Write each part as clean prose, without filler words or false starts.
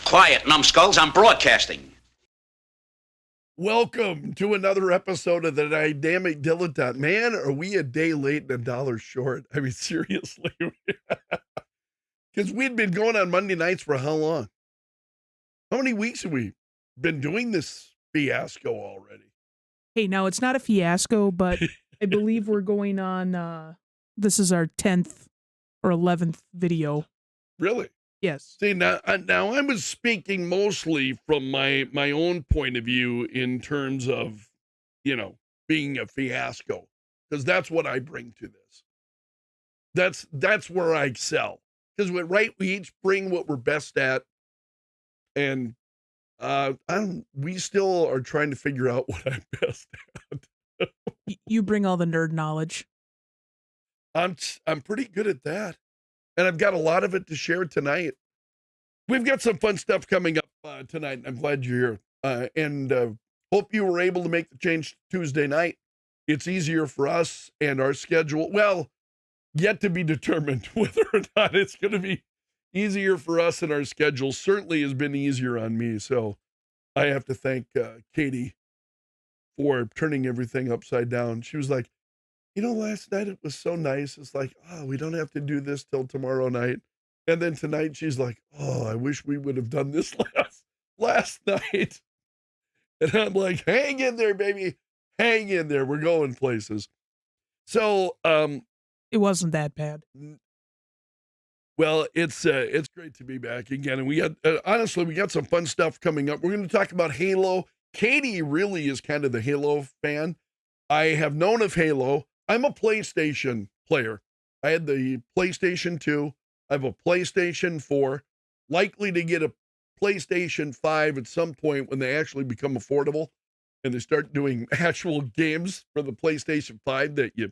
Quiet, numbskulls, I'm broadcasting. Welcome to another episode of the Dynamic Dilettante. Man, are we a day late and a dollar short? I mean, seriously. Because we'd been going on Monday nights for how long? How many weeks have we been doing this fiasco already? Hey, now it's not a fiasco, but I believe we're going on, this is our 10th or 11th video. Really? Yes. See, now I was speaking mostly from my own point of view in terms of, being a fiasco, because that's what I bring to this. That's where I excel. Because we each bring what we're best at, and we still are trying to figure out what I'm best at. You bring all the nerd knowledge. I'm pretty good at that, and I've got a lot of it to share tonight. We've got some fun stuff coming up tonight. I'm glad you're here, and hope you were able to make the change Tuesday night. It's easier for us and our schedule. Well, yet to be determined whether or not it's going to be easier for us, and our schedule certainly has been easier on me. So I have to thank Katie for turning everything upside down. She was like, last night it was so nice. It's like, we don't have to do this till tomorrow night. And then tonight she's like, I wish we would have done this last night. And I'm like, hang in there, baby. Hang in there. We're going places. So, it wasn't that bad. Well, it's great to be back again. And we got some fun stuff coming up. We're going to talk about Halo. Katie really is kind of the Halo fan. I have known of Halo. I'm a PlayStation player. I had the PlayStation 2. I have a PlayStation 4, likely to get a PlayStation 5 at some point when they actually become affordable and they start doing actual games for the PlayStation 5 that you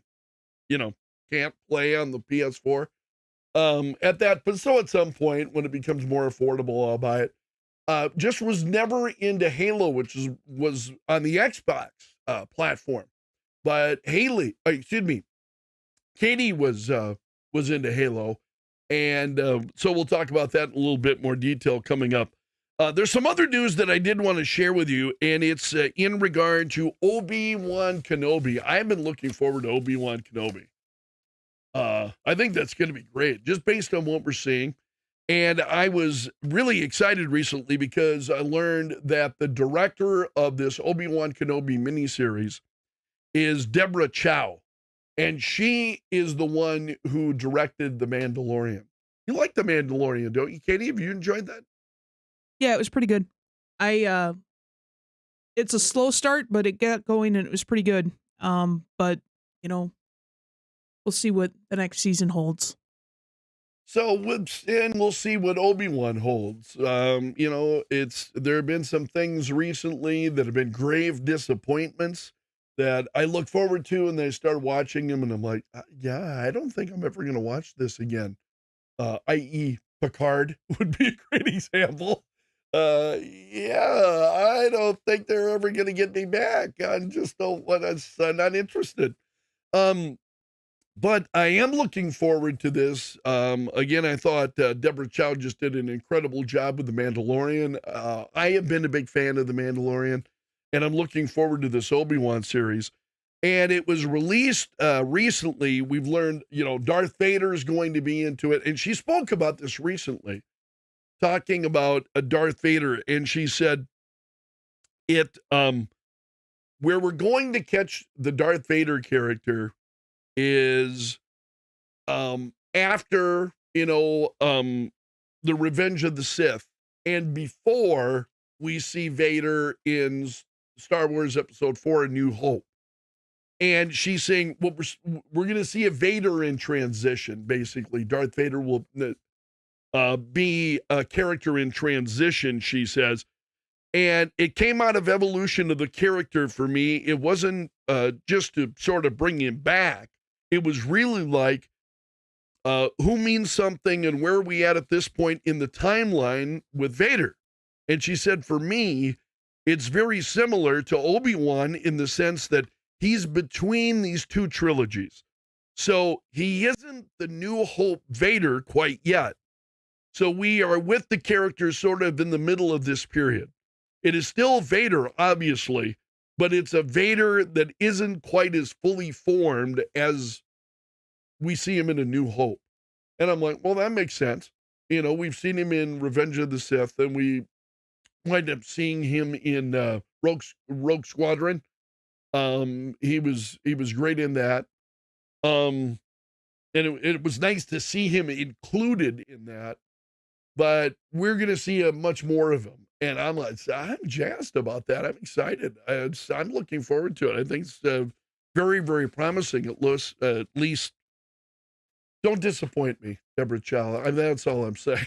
can't play on the PS4. At some point when it becomes more affordable, I'll buy it. Just was never into Halo, which was on the Xbox platform. But Katie was into Halo. And so we'll talk about that in a little bit more detail coming up. There's some other news that I did want to share with you, and it's in regard to Obi-Wan Kenobi. I've been looking forward to Obi-Wan Kenobi. I think that's going to be great, just based on what we're seeing. And I was really excited recently because I learned that the director of this Obi-Wan Kenobi miniseries is Deborah Chow. And she is the one who directed The Mandalorian. You like The Mandalorian, don't you, Katie? Have you enjoyed that? Yeah, it was pretty good. It's a slow start, but it got going and it was pretty good. But, we'll see what the next season holds. So, we'll see what Obi-Wan holds. There have been some things recently that have been grave disappointments that I look forward to, and then I start watching them, and I'm like, I don't think I'm ever going to watch this again. I.e. Picard would be a great example. I don't think they're ever going to get me back. I'm not interested. But I am looking forward to this. Again, I thought Deborah Chow just did an incredible job with The Mandalorian. I have been a big fan of The Mandalorian, and I'm looking forward to this Obi-Wan series. And it was released recently. We've learned, Darth Vader is going to be into it. And she spoke about this recently, talking about Darth Vader. And she said where we're going to catch the Darth Vader character is after, the Revenge of the Sith, and before we see Vader in Star Wars Episode 4, A New Hope. And she's saying, we're going to see a Vader in transition, basically. Darth Vader will be a character in transition, she says. And it came out of evolution of the character for me. It wasn't just to sort of bring him back. It was really like, who means something and where are we at this point in the timeline with Vader? And she said, for me, it's very similar to Obi-Wan in the sense that he's between these two trilogies. So he isn't the New Hope Vader quite yet. So we are with the characters sort of in the middle of this period. It is still Vader, obviously, but it's a Vader that isn't quite as fully formed as we see him in A New Hope. And I'm like, well, that makes sense. You know, we've seen him in Revenge of the Sith, and we wind up seeing him in Rogue Squadron. He was great in that. And it was nice to see him included in that. But we're going to see much more of him. And I'm jazzed about that. I'm excited. I'm looking forward to it. I think it's very, very promising. At least don't disappoint me, Deborah Chow. That's all I'm saying.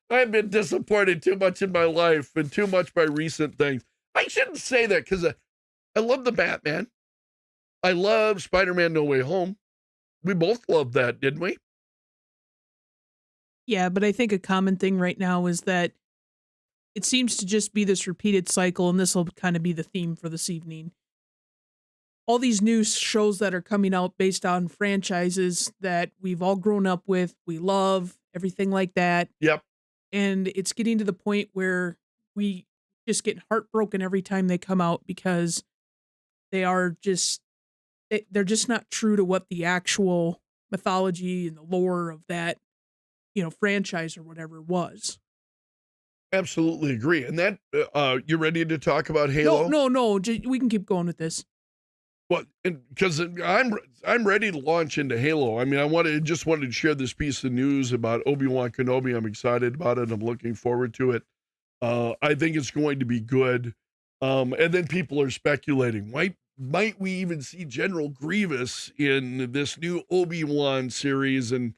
I've been disappointed too much in my life and too much by recent things. I shouldn't say that because I love the Batman. I love Spider-Man No Way Home. We both loved that, didn't we? Yeah, but I think a common thing right now is that it seems to just be this repeated cycle, and this will kind of be the theme for this evening. All these new shows that are coming out based on franchises that we've all grown up with, we love, everything like that. Yep. And it's getting to the point where we just get heartbroken every time they come out because they're just not true to what the actual mythology and the lore of that, franchise or whatever was. Absolutely agree. And that, you ready to talk about Halo? No. We can keep going with this. Well, because I'm ready to launch into Halo. I mean, just wanted to share this piece of news about Obi-Wan Kenobi. I'm excited about it. I'm looking forward to it. I think it's going to be good. And then people are speculating, might we even see General Grievous in this new Obi-Wan series? And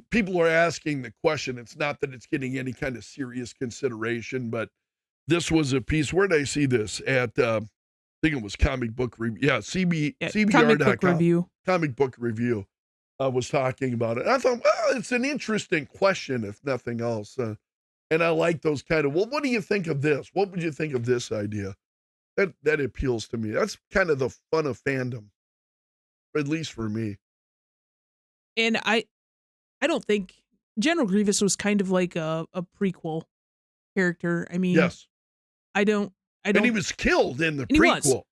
people are asking the question. It's not that it's getting any kind of serious consideration, but this was a piece. Where did I see this? At I think it was Comic Book Review. Yeah, CBR.com. Comic Book Review. Comic Book Review was talking about it. And I thought, well, it's an interesting question, if nothing else. And I like those kind of, well, what do you think of this? What would you think of this idea? That appeals to me. That's kind of the fun of fandom, at least for me. And I don't think General Grievous was kind of like a prequel character. I mean, yes. I don't. And he was killed in the prequel.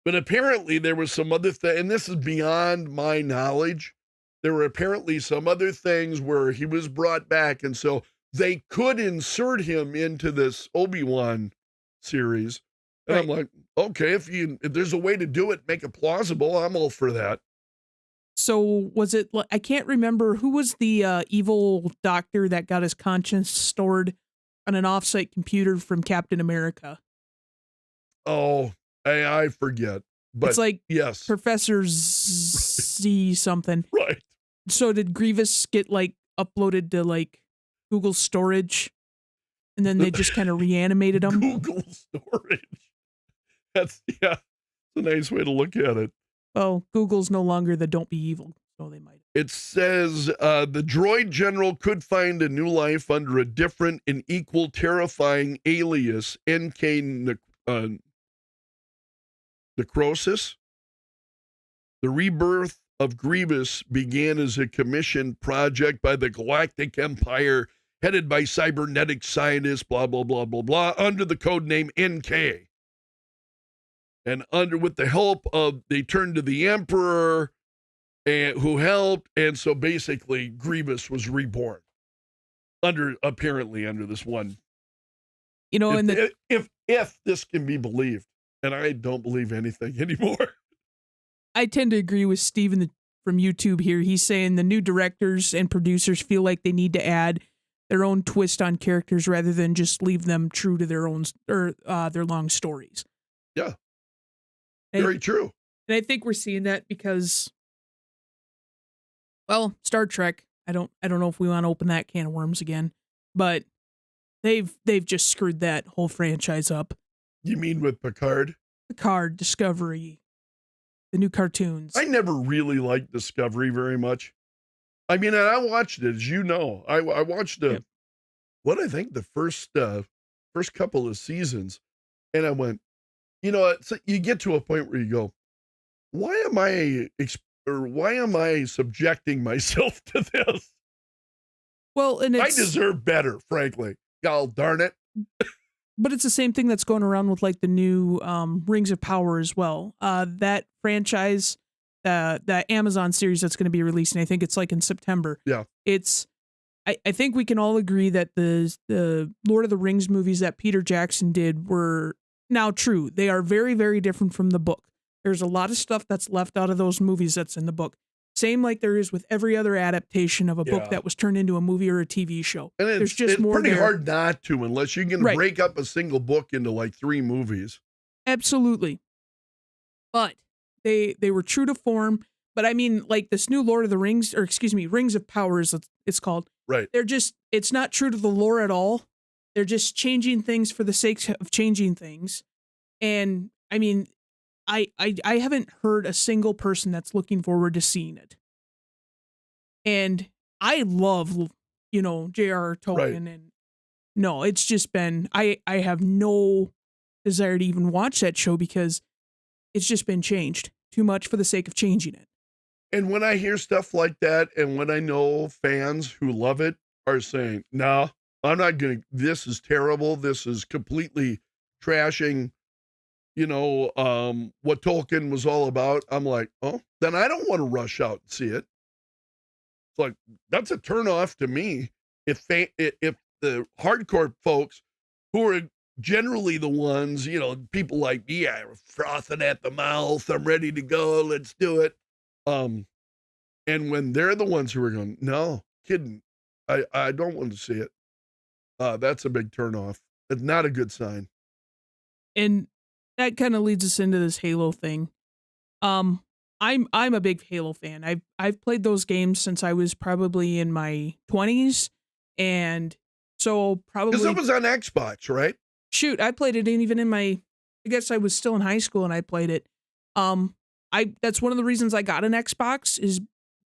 But apparently there was some other thing, and this is beyond my knowledge. There were apparently some other things where he was brought back, and so they could insert him into this Obi-Wan series. And right. I'm like, okay, if there's a way to do it, make it plausible, I'm all for that. So was it, I can't remember, who was the evil doctor that got his conscience stored on an offsite computer from Captain America? Oh, I forget. But it's like yes. Professor Z something. Right. So did Grievous get uploaded to Google storage? And then they just kind of reanimated him? Google storage. That's a nice way to look at it. Well, Google's no longer the don't be evil, so they might. It says the droid general could find a new life under a different and equal terrifying alias, NK Necrosis. The rebirth of Grievous began as a commissioned project by the Galactic Empire, headed by cybernetic scientists, blah, blah, blah, blah, blah, under the code name NK. And with the help of, they turned to the Emperor, who helped, and so basically Grievous was reborn apparently under this one. If this can be believed. And I don't believe anything anymore. I tend to agree with Steven from YouTube here. He's saying the new directors and producers feel like they need to add their own twist on characters rather than just leave them true to their own or their long stories. Yeah, very true. And I think we're seeing that because, well, Star Trek. I don't know if we want to open that can of worms again, but they've just screwed that whole franchise up. You mean with Picard? Picard, Discovery, the new cartoons. I never really liked Discovery very much. I mean, and I watched it, as you know. I watched the first couple of seasons, and I went, you get to a point where you go, why am I subjecting myself to this? Well, and I it's deserve better, frankly. God darn it. but it's the same thing that's going around with like the new Rings of Power as well. That franchise, the Amazon series that's going to be releasing, I think it's like in September. Yeah. It's I think we can all agree that the Lord of the Rings movies that Peter Jackson did were now true. They are very, very different from the book. There's a lot of stuff that's left out of those movies that's in the book. Same like there is with every other adaptation of a book that was turned into a movie or a TV show. And There's just it's more pretty there. hard not to, unless you can break up a single book into like 3 movies. Absolutely. But they were true to form. But I mean, like this new Lord of the Rings, or excuse me, Rings of Power is it's called. Right. It's not true to the lore at all. They're just changing things for the sake of changing things. And I mean, I haven't heard a single person that's looking forward to seeing it. And I love, J.R.R. Tolkien. Right. And no, it's just been, I have no desire to even watch that show because it's just been changed too much for the sake of changing it. And when I hear stuff like that, and when I know fans who love it are saying, no, I'm not going to, this is terrible. This is completely trashing, what Tolkien was all about. I'm like, oh, then I don't want to rush out and see it. It's like, that's a turnoff to me. If the hardcore folks who are generally the ones, people like me, I'm frothing at the mouth. I'm ready to go. Let's do it. And when they're the ones who are going, no, kidding, I don't want to see it. That's a big turnoff. It's not a good sign. And that kind of leads us into this Halo thing. I'm a big Halo fan. I've played those games since I was probably in my 20s, and so probably because it was on Xbox, right? Shoot, I played it even in my. I guess I was still in high school and I played it. That's one of the reasons I got an Xbox is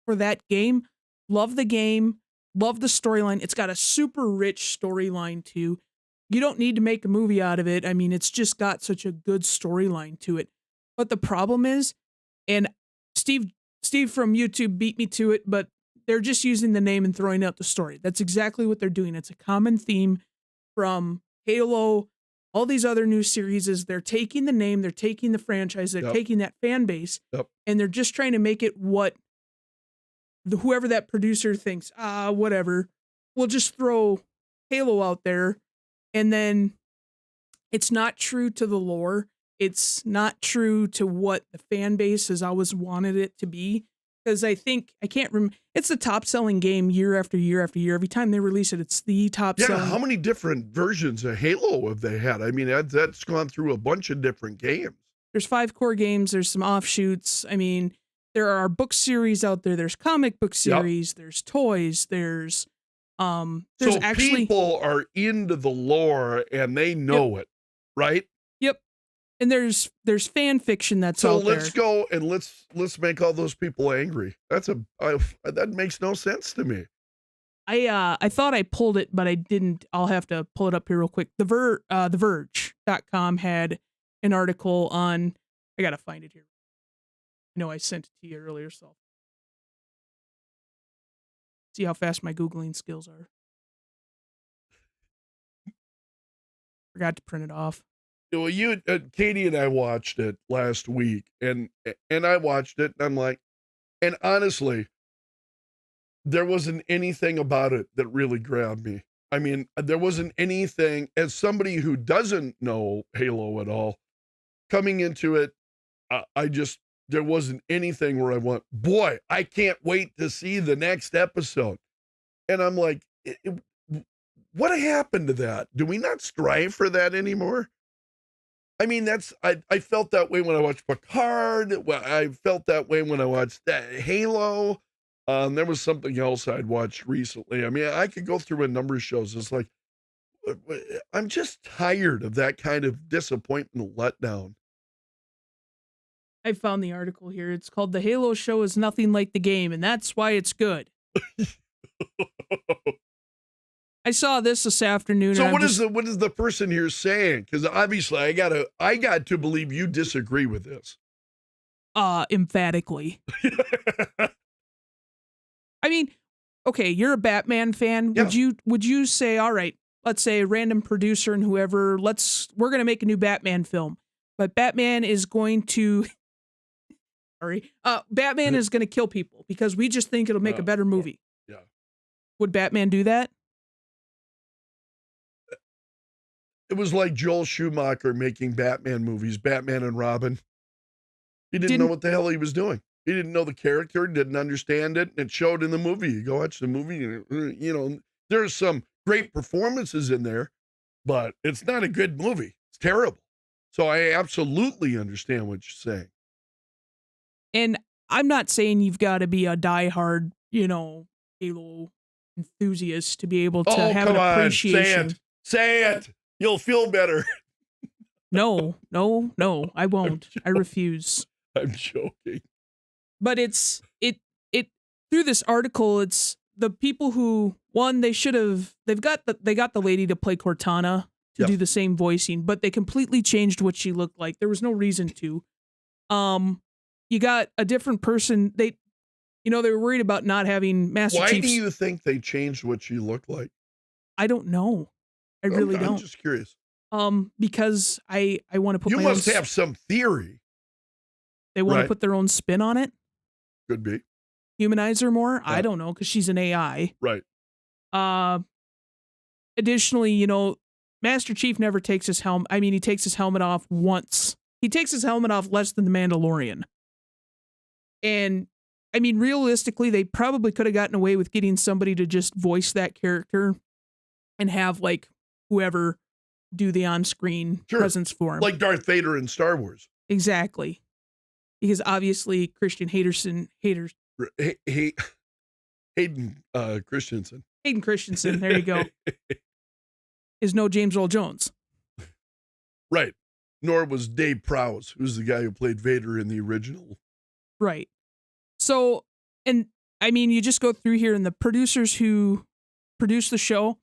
for that game. Love the game, love the storyline. It's got a super rich storyline too. You don't need to make a movie out of it. I mean, it's just got such a good storyline to it. But the problem is, and Steve from YouTube beat me to it, but they're just using the name and throwing out the story. That's exactly what they're doing. It's a common theme from Halo, all these other new series is they're taking the name, they're taking the franchise, they're taking that fan base, and they're just trying to make it what whoever that producer thinks, whatever, we'll just throw Halo out there. And then it's not true to the lore. It's not true to what the fan base has always wanted it to be. Because I can't remember, it's the top selling game year after year after year. Every time they release it, it's the top selling. Yeah, how many different versions of Halo have they had? I mean, that's gone through a bunch of different games. There's 5 core games. There's some offshoots. I mean, there are book series out there. There's comic book series. There's toys. There's so actually people are into the lore and they know it, right? Yep. And there's fan fiction that's so out there. So let's go and let's make all those people angry. That makes no sense to me. I thought I pulled it, but I didn't. I'll have to pull it up here real quick. The Verge.com had an article on. I gotta find it here. I know I sent it to you earlier, so see how fast my Googling skills are. Forgot to print it off. Well, Katie and I watched it last week, and I watched it, and I'm like, and honestly, there wasn't anything about it that really grabbed me. I mean, there wasn't anything, as somebody who doesn't know Halo at all, coming into it, there wasn't anything where I went, boy, I can't wait to see the next episode. And I'm like, what happened to that? Do we not strive for that anymore? I mean, I felt that way when I watched Picard. I felt that way when I watched Halo. There was something else I'd watched recently. I mean, I could go through a number of shows. It's like, I'm just tired of that kind of disappointment and letdown. I found the article here. It's called "The Halo Show is Nothing Like the Game, and That's Why It's Good." I saw this afternoon. So what is the person here saying? Because obviously I got to believe you disagree with this. Emphatically. I mean, okay, you're a Batman fan. Yeah. Would you say, all right, let's say a random producer and whoever, we're going to make a new Batman film, but Batman is going to, Batman is going to kill people because we just think it'll make a better movie. Yeah. Would Batman do that? It was like Joel Schumacher making Batman movies, Batman and Robin. He didn't know what the hell he was doing. He didn't know the character, didn't understand it, and it showed in the movie. You go watch the movie, and, you know, there's some great performances in there, but it's not a good movie. It's terrible. So I absolutely understand what you're saying. And I'm not saying you've got to be a diehard, Halo enthusiast to be able to have an appreciation. Say it. You'll feel better. No, I won't. I refuse. I'm joking. But it through this article, it's the people who they got the lady to play Cortana to do the same voicing, but they completely changed what she looked like. There was no reason to. You got a different person. They were worried about not having Master Chief's. Why do you think they changed what she looked like? I don't know. I really don't. I'm just curious. Because I want to put. You must have some theory. They want to put their own spin on it. Could be. Humanize her more. I don't know because she's an AI. Right. Additionally, Master Chief never takes his helmet. I mean, he takes his helmet off once. He takes his helmet off less than the Mandalorian. And I mean, realistically, they probably could have gotten away with getting somebody to just voice that character and have like whoever do the on-screen presence for him. Like Darth Vader in Star Wars. Exactly. Because obviously Hayden Christensen. Hayden Christensen, there you go. Is no James Earl Jones. Right. Nor was Dave Prowse, who's the guy who played Vader in the original. Right. So, and I mean, you just go through here, and the producers who produced the show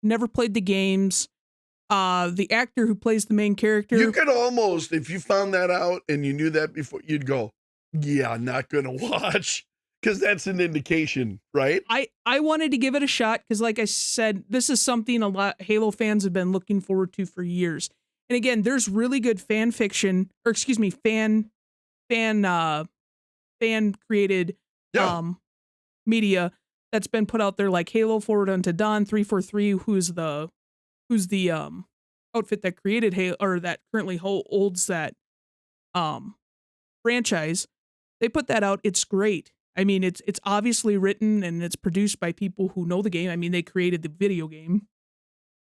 never played the games. The actor who plays the main character. You could almost, if you found that out and you knew that before, you'd go, yeah, not going to watch. Because that's an indication, right? I wanted to give it a shot because, like I said, this is something a lot Halo fans have been looking forward to for years. And again, there's really good fan created media that's been put out there, like Halo Forward Unto Dawn 343, who's the outfit that created Halo, or that currently holds that franchise. They put that out. It's great. I mean, it's obviously written and it's produced by people who know the game. I mean, they created the video game.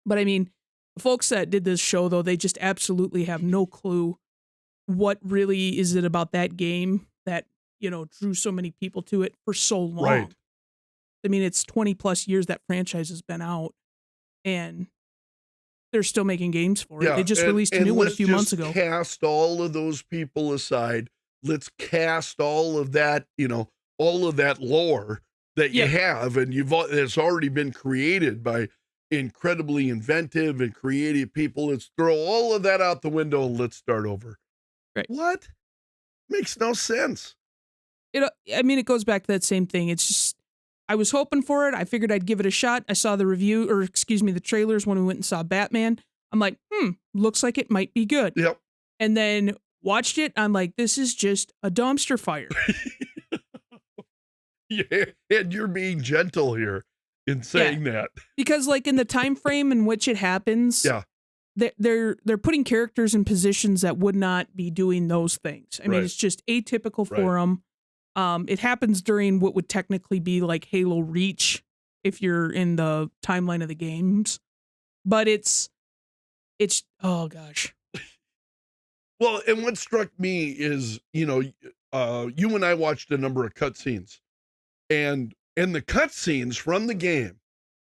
But I mean, the folks that did this show, though, they just absolutely have no clue what really is it about that game that, drew so many people to it for so long. Right. I mean, it's 20 plus years that franchise has been out, and they're still making games for it. They just released a new one a few months ago. Cast all of those people aside. Let's cast all of that, all of that lore that you have, and it's already been created by incredibly inventive and creative people. Let's throw all of that out the window and let's start over. Right. What? Makes no sense. It goes back to that same thing. It's just, I was hoping for it. I figured I'd give it a shot. I saw the trailers when we went and saw Batman. I'm like, looks like it might be good. Yep. And then watched it. I'm like, this is just a dumpster fire. Yeah, and you're being gentle here in saying that. Because like in the time frame in which it happens, they're putting characters in positions that would not be doing those things. I mean, it's just atypical for them. It happens during what would technically be like Halo Reach if you're in the timeline of the games. But it's oh gosh. Well, and what struck me is, you and I watched a number of cutscenes, and the cutscenes from the game,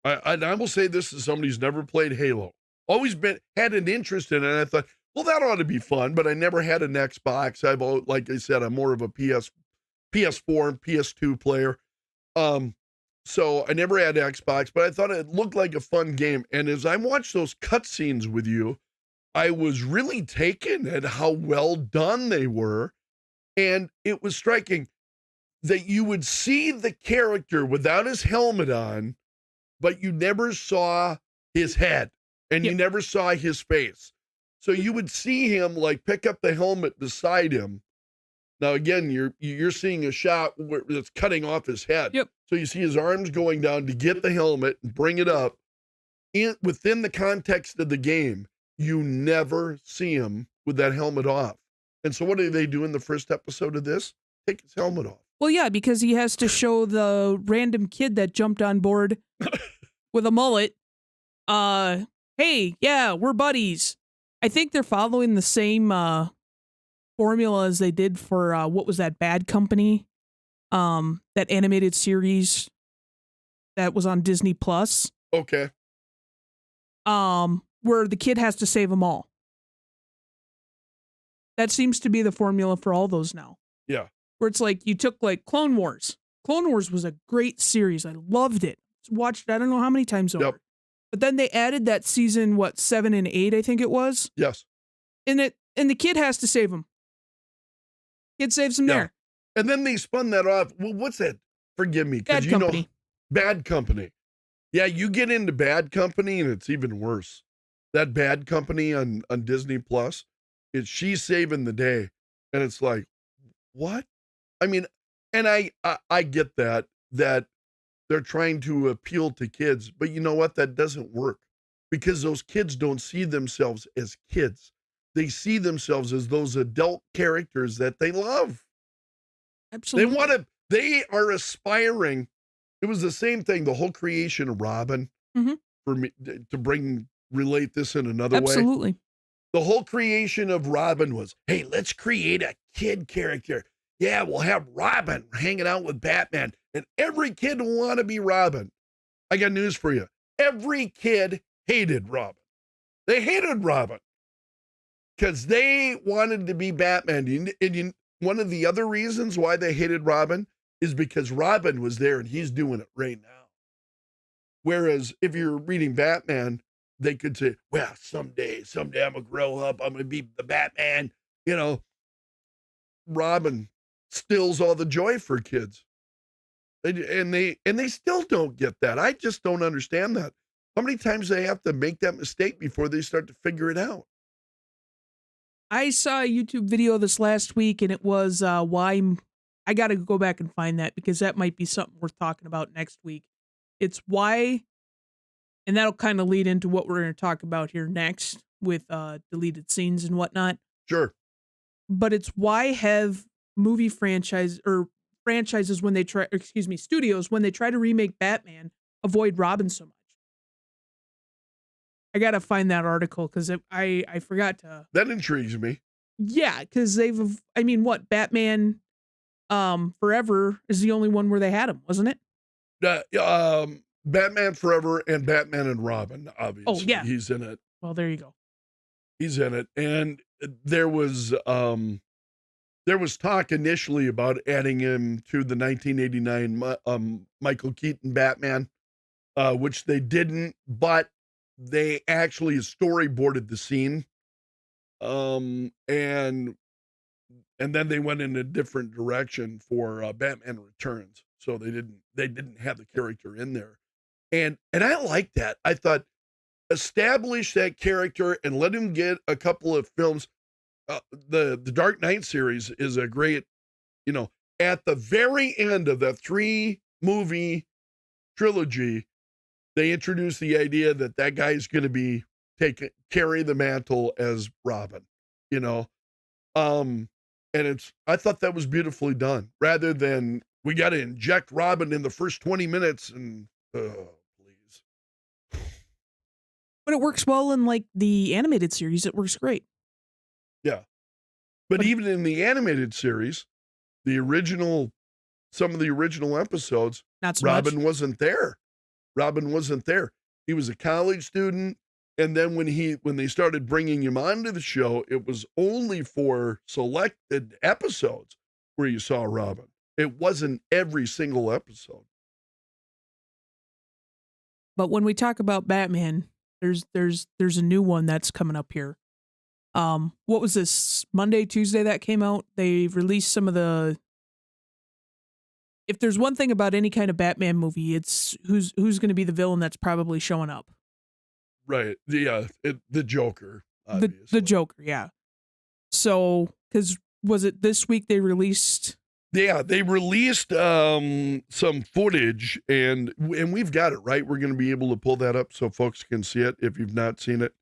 I will say this as somebody who's never played Halo, always had an interest in it, and I thought, well, that ought to be fun, but I never had an Xbox. Like I said, I'm more of a PS4 and PS2 player. So I never had Xbox, but I thought it looked like a fun game. And as I watched those cutscenes with you, I was really taken at how well done they were. And it was striking. that you would see the character without his helmet on, but you never saw his head and you never saw his face. So you would see him like pick up the helmet beside him. Now again, you're seeing a shot where it's cutting off his head. Yep. So you see his arms going down to get the helmet and bring it up. Within the context of the game, you never see him with that helmet off. And so what do they do in the first episode of this? Take his helmet off. Well, yeah, because he has to show the random kid that jumped on board with a mullet, hey, yeah, we're buddies. I think they're following the same formula as they did for, what was that, Bad Company? That animated series that was on Disney Plus. Okay. Where the kid has to save them all. That seems to be the formula for all those now. Yeah. Where it's like you took like Clone Wars. Clone Wars was a great series. I loved it. Watched it I don't know how many times over. Yep. But then they added that season, 7 and 8, I think it was. Yes. And the kid has to save him. Kid saves him there. And then they spun that off. Well, what's that? Forgive me. Bad Company. Bad Company. Yeah, you get into Bad Company and it's even worse. That Bad Company on Disney Plus, she's saving the day. And it's like, what? I mean, and I get that they're trying to appeal to kids, but you know what? That doesn't work because those kids don't see themselves as kids. They see themselves as those adult characters that they love. Absolutely. They are aspiring. It was the same thing, the whole creation of Robin, for me to relate this in another way. Absolutely. The whole creation of Robin was, hey, let's create a kid character. Yeah, we'll have Robin hanging out with Batman, and every kid will want to be Robin. I got news for you. Every kid hated Robin. They hated Robin because they wanted to be Batman. And one of the other reasons why they hated Robin is because Robin was there and he's doing it right now. Whereas if you're reading Batman, they could say, well, someday I'm going to grow up. I'm going to be the Batman. You know, Robin stills all the joy for kids. And they still don't get that. I just don't understand that. How many times they have to make that mistake before they start to figure it out? I saw a YouTube video this last week, and it was why I got to go back and find that because that might be something worth talking about next week. It's why, and that'll kind of lead into what we're going to talk about here next with deleted scenes and whatnot. Sure. But it's why have movie franchises when they try, studios, when they try to remake Batman, avoid Robin so much. I got to find that article because I forgot to. That intrigues me. Yeah, because Batman Forever is the only one where they had him, wasn't it? Batman Forever and Batman and Robin, obviously. Oh, yeah. He's in it. Well, there you go. He's in it. And there was talk initially about adding him to the 1989 Michael Keaton Batman, which they didn't, but they actually storyboarded the scene. And then they went in a different direction for Batman Returns. So they didn't have the character in there. And I like that. I thought establish that character and let him get a couple of films. The Dark Knight series is a great, at the very end of the 3-movie trilogy, they introduced the idea that guy's going to carry the mantle as Robin, and I thought that was beautifully done rather than we got to inject Robin in the first 20 minutes and please. But it works well in like the animated series. It works great. Yeah. But even in the animated series, some of the original episodes, not so Robin much. wasn't there. Robin wasn't there. He was a college student. And then when they started bringing him onto the show, it was only for selected episodes where you saw Robin. It wasn't every single episode. But when we talk about Batman, there's a new one that's coming up here. What was this, Monday, Tuesday that came out? They released some of the if there's one thing about any kind of Batman movie, it's who's going to be the villain that's probably showing up. Right. The Joker. The Joker, yeah. So, because was it this week they released? Yeah, they released some footage, and we've got it, right? We're going to be able to pull that up so folks can see it if you've not seen it.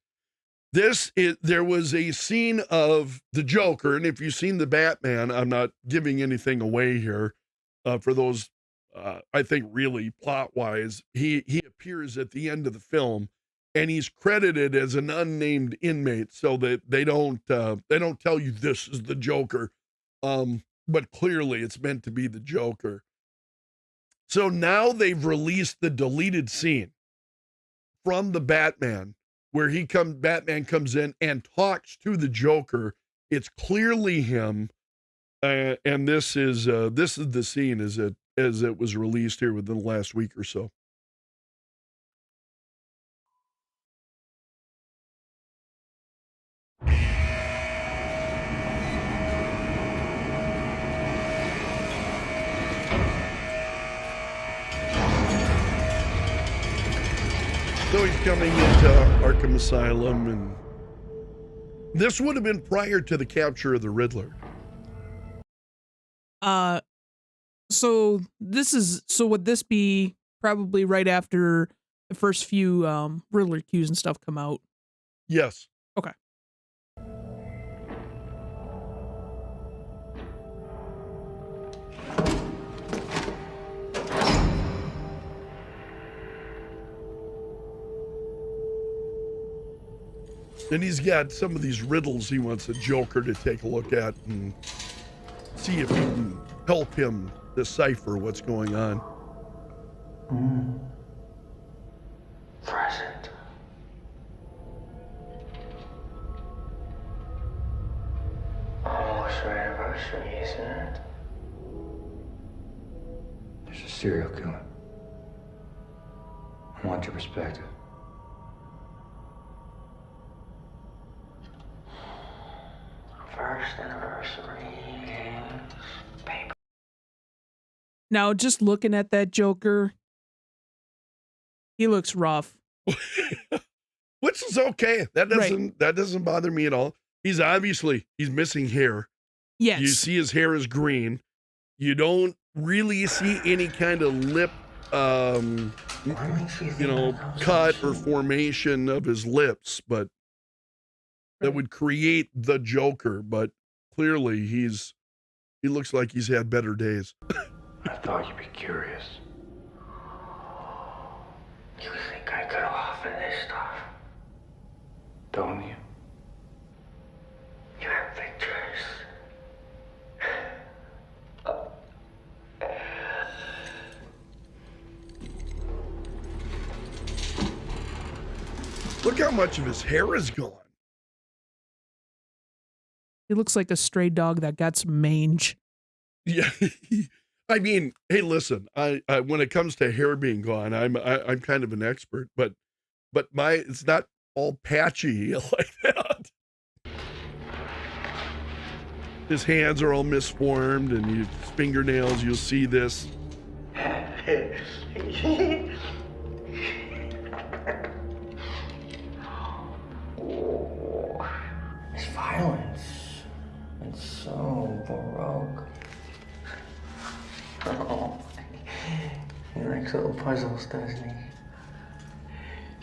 There was a scene of the Joker, and if you've seen the Batman, I'm not giving anything away here for those, I think really plot-wise. He appears at the end of the film, and he's credited as an unnamed inmate, so that they don't tell you this is the Joker, but clearly it's meant to be the Joker. So now they've released the deleted scene from the Batman where Batman comes in and talks to the Joker. It's clearly him, and this is the scene as it was released here within the last week or so. So he's coming into Arkham Asylum, and this would have been prior to the capture of the Riddler. So would this be probably right after the first few Riddler cues and stuff come out? Yes. Okay. And he's got some of these riddles he wants the Joker to take a look at and see if he can help him decipher what's going on. Present. Almost our anniversary, isn't it? There's a serial killer. I want your perspective. First anniversary. Paper. Now, just looking at that Joker, he looks rough. Which is okay. That doesn't bother me at all. He's missing hair. Yes. You see his hair is green. You don't really see any kind of lip cut or formation of his lips, but that would create the Joker, but clearly he looks like he's had better days. I thought you'd be curious. You think I could offer this stuff? Don't you? You have pictures. Look how much of his hair is gone. He looks like a stray dog that got some mange. Yeah. I mean, hey, listen, I when it comes to hair being gone, I'm kind of an expert, but it's not all patchy like that. His hands are all misformed, and his fingernails, you'll see this. It's violence. It's so baroque. Oh, he likes little puzzles, doesn't he?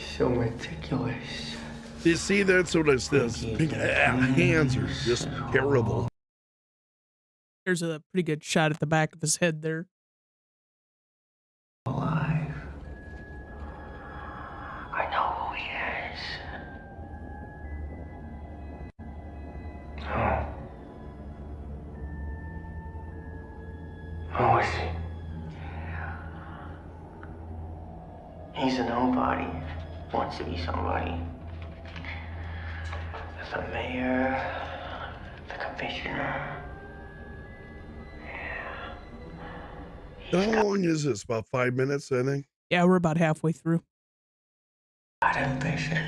So meticulous. You see, that's what it's this. Hands are just terrible. There's a pretty good shot at the back of his head there. Alive. I know who he is. Oh. Who is he? He's a nobody. Wants to be somebody. The mayor, the commissioner. How long is this? About 5 minutes, I think. Yeah, we're about halfway through. Got ambition.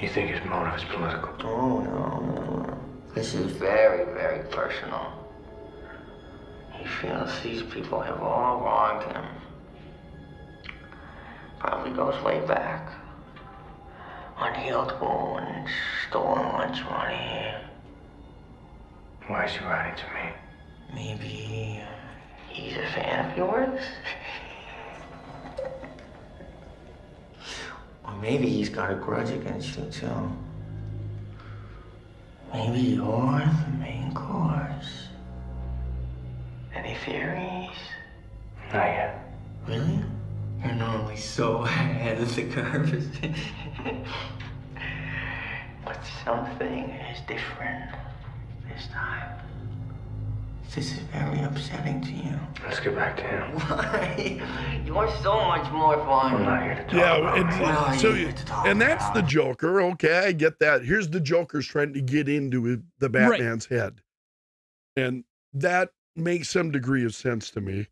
You think his motive is political? Oh, no. This is very, very personal. He He feels these people have all wronged him. Probably goes way back. Unhealed wounds, stolen lunch money. Why is he writing to me? Maybe he's a fan of yours? Or maybe he's got a grudge against you, too. Maybe you're the main course. Any theories? Not yet. Really? You're normally so ahead of the curve. But something is different this time. This is very upsetting to you. Let's get back to him. Why? You're so much more fun. I'm not here to talk Yeah, about and, it. What are so you here to talk and that's the about? Joker. Okay, I get that. Here's the Joker's trying to get into the Batman's head, and that makes some degree of sense to me.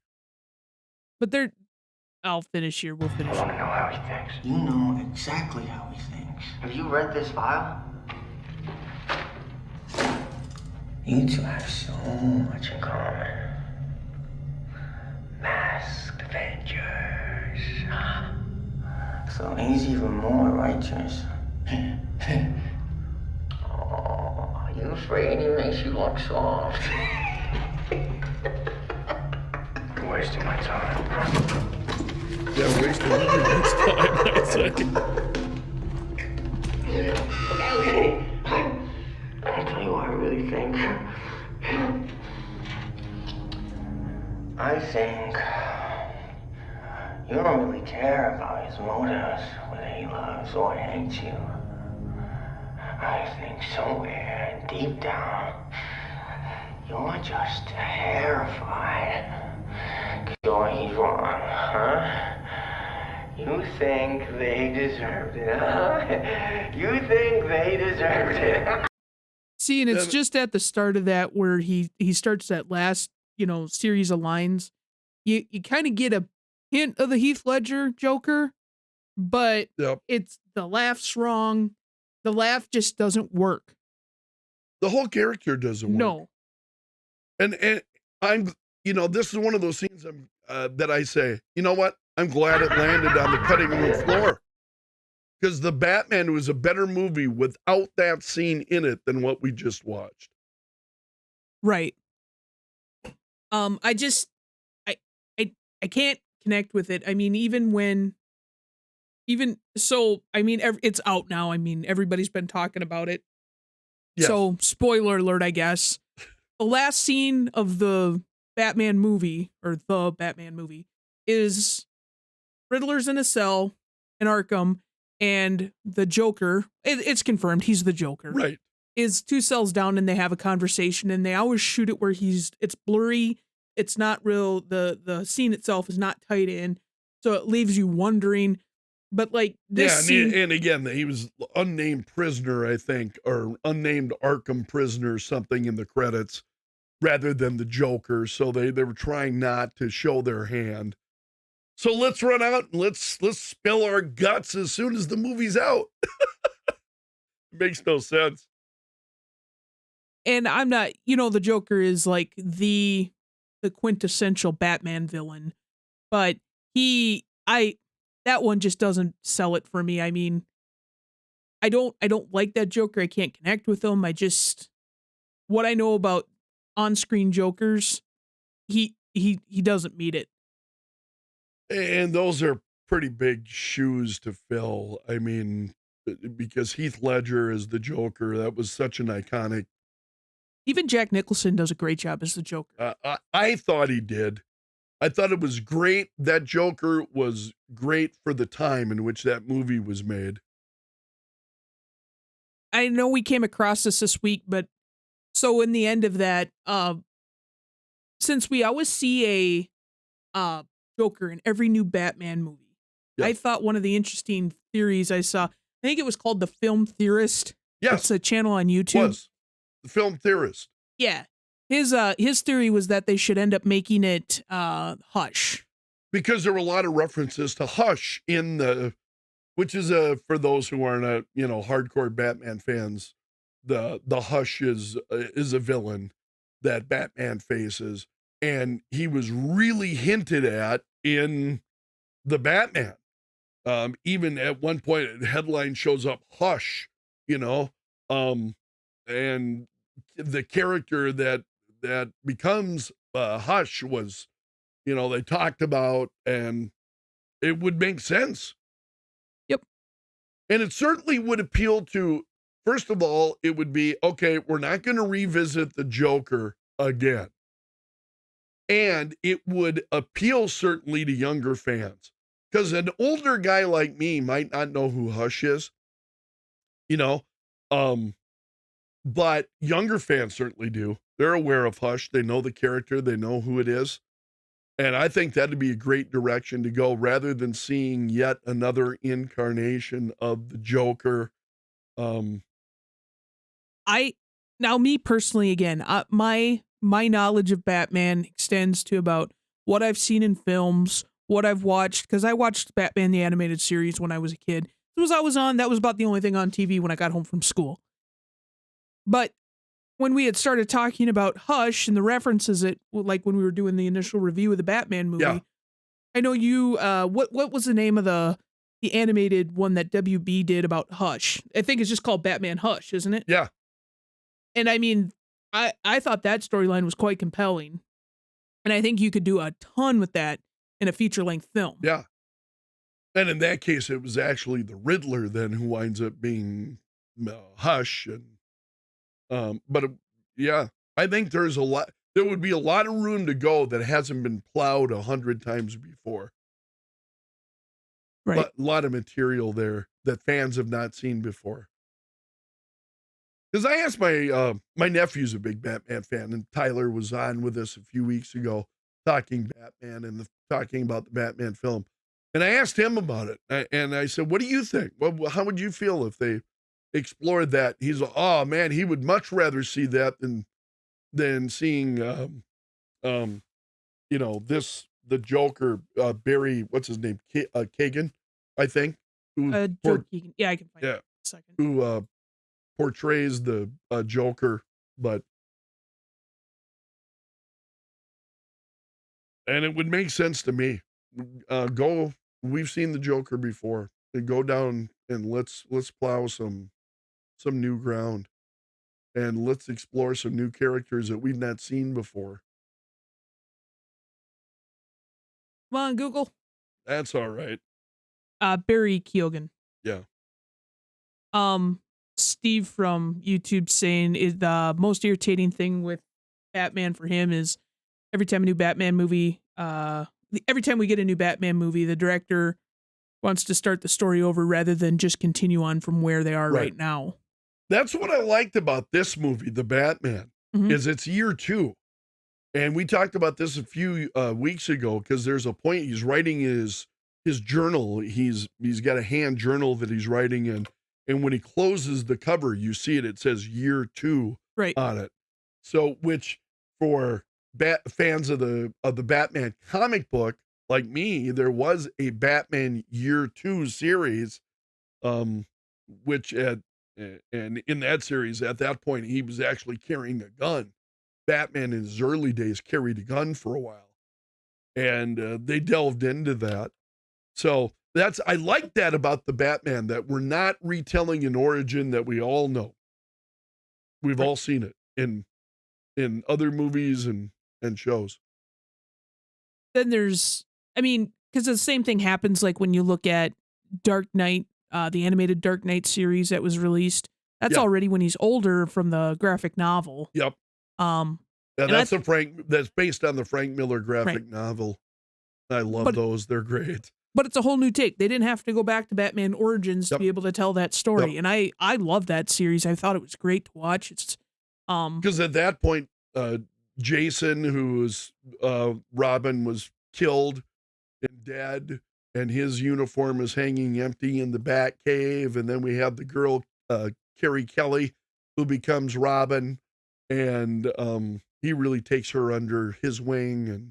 But they're. I'll finish here. We'll I finish. want to know how he thinks. You know exactly how he thinks. Have you read this file? You two have so much in common. Masked Avengers. So he's even more righteous. Oh, are you afraid he makes you look soft? You're wasting my time. Yeah, wasting everyone's time, I'd say. Okay. I'll tell you what I really think. I think you don't really care about his motives, whether he loves or hates you. I think somewhere deep down, you're just terrified. 'Cause he's wrong, huh? You think they deserved it, huh? You think they deserved it. See, and it's Yeah, just at the start of that where he starts that last, series of lines. You kind of get a hint of the Heath Ledger Joker, but Yep. it's the laugh's wrong. The laugh just doesn't work. The whole character doesn't work. No. And I'm, this is one of those scenes that I say, you know what? I'm glad it landed on the cutting room floor, because the Batman was a better movie without that scene in it than what we just watched. Right. I just I can't connect with it. I mean, it's out now. I mean, everybody's been talking about it. Yes. So, spoiler alert, I guess. The last scene of the Batman movie is Riddler's in a cell in Arkham, and the Joker, it's confirmed he's the Joker. Right. Is 2 cells down, and they have a conversation, and they always shoot it where it's blurry. It's not real. The scene itself is not tight in, so it leaves you wondering. But like this scene, and again, he was unnamed prisoner, I think, or unnamed Arkham prisoner, something in the credits, rather than the Joker. So they were trying not to show their hand. So let's run out and let's spill our guts as soon as the movie's out. It makes no sense. and I'm not, the Joker is like the quintessential Batman villain, but that one just doesn't sell it for me. I mean, I don't like that Joker. I can't connect with him. What I know about on-screen Jokers, he doesn't meet it. And those are pretty big shoes to fill. I mean, because Heath Ledger is the Joker. That was such an iconic. Even Jack Nicholson does a great job as the Joker. I thought he did. I thought it was great. That Joker was great for the time in which that movie was made. I know we came across this week, but so in the end of that, since we always see a Joker in every new Batman movie, Yes. I thought one of the interesting theories I saw, I think it was called The Film Theorist. Yes, It's a channel on YouTube. was the film theorist. Yeah. His theory was that they should end up making it Hush. Because there were a lot of references to Hush in which is for those who aren't hardcore Batman fans, the Hush is a villain that Batman faces, And he was really hinted at in the Batman. Even at one point, the headline shows up, Hush, you know, and the character that becomes Hush was, you know, they talked about, and it would make sense. Yep. And it certainly would appeal to, first of all, it would be, okay, we're not going to revisit the Joker again. And it would appeal certainly to younger fans. Because an older guy like me might not know who Hush is, you know, but younger fans certainly do. They're aware of Hush. They know the character. They know who it is. And I think that'd be a great direction to go rather than seeing yet another incarnation of the Joker. Now me personally, again, my knowledge of Batman extends to about what I've seen in films, what I've watched, because I watched Batman the Animated Series when I was a kid. It was always on. That was about the only thing on TV when I got home from school. But when we had started talking about Hush and the references, it like when we were doing the initial review of the Batman movie, Yeah. I know you. What was the name of the animated one that WB did about Hush? I think it's just called Batman Hush, isn't it? Yeah. And I mean, I thought that storyline was quite compelling, and I think you could do a ton with that in a feature-length film. Yeah. And in that case, it was actually the Riddler then who winds up being Hush. And, yeah, I think there would be a lot of room to go that hasn't been plowed 100 times before. Right. A lot of material there that fans have not seen before. Because I asked my nephew's a big Batman fan, and Tyler was on with us a few weeks ago talking Batman and talking about the Batman film. And I asked him about it, and I said, what do you think? Well, how would you feel if they explored that? He's like, oh man, he would much rather see that than seeing, you know, the Joker, Barry, what's his name? Keoghan, I think. George Keegan. Yeah, I can find it in a second. Who portrays the Joker, and it would make sense to me. We've seen the Joker before. Go down and let's plow some new ground, and let's explore some new characters that we've not seen before. Come on, Google. That's all right. Barry Keoghan. Yeah. Steve from YouTube saying is the most irritating thing with Batman for him is every time we get a new Batman movie, the director wants to start the story over rather than just continue on from where they are right now. That's what I liked about this movie, The Batman, is it's year 2. And we talked about this a few weeks ago, because there's a point he's writing his journal. He's got a hand journal that he's writing in. And when he closes the cover, you see it says year 2 on it. So, which for fans of the Batman comic book, like me, there was a Batman year 2 series, which and in that series, at that point, he was actually carrying a gun. Batman in his early days carried a gun for a while, and they delved into that. So I like that about the Batman, that we're not retelling an origin that we all know. We've all seen it in other movies and shows. Then there's, because the same thing happens like when you look at Dark Knight, the animated Dark Knight series that was released. That's already when he's older from the graphic novel. Yep. That's based on the Frank Miller graphic novel. I love those. They're great. But it's a whole new take. They didn't have to go back to Batman Origins to be able to tell that story. And I love that series. I thought it was great to watch. It's because at that point, Jason, who was Robin, was killed and dead, and his uniform is hanging empty in the Batcave. And then we have the girl, Carrie Kelly, who becomes Robin, and he really takes her under his wing. And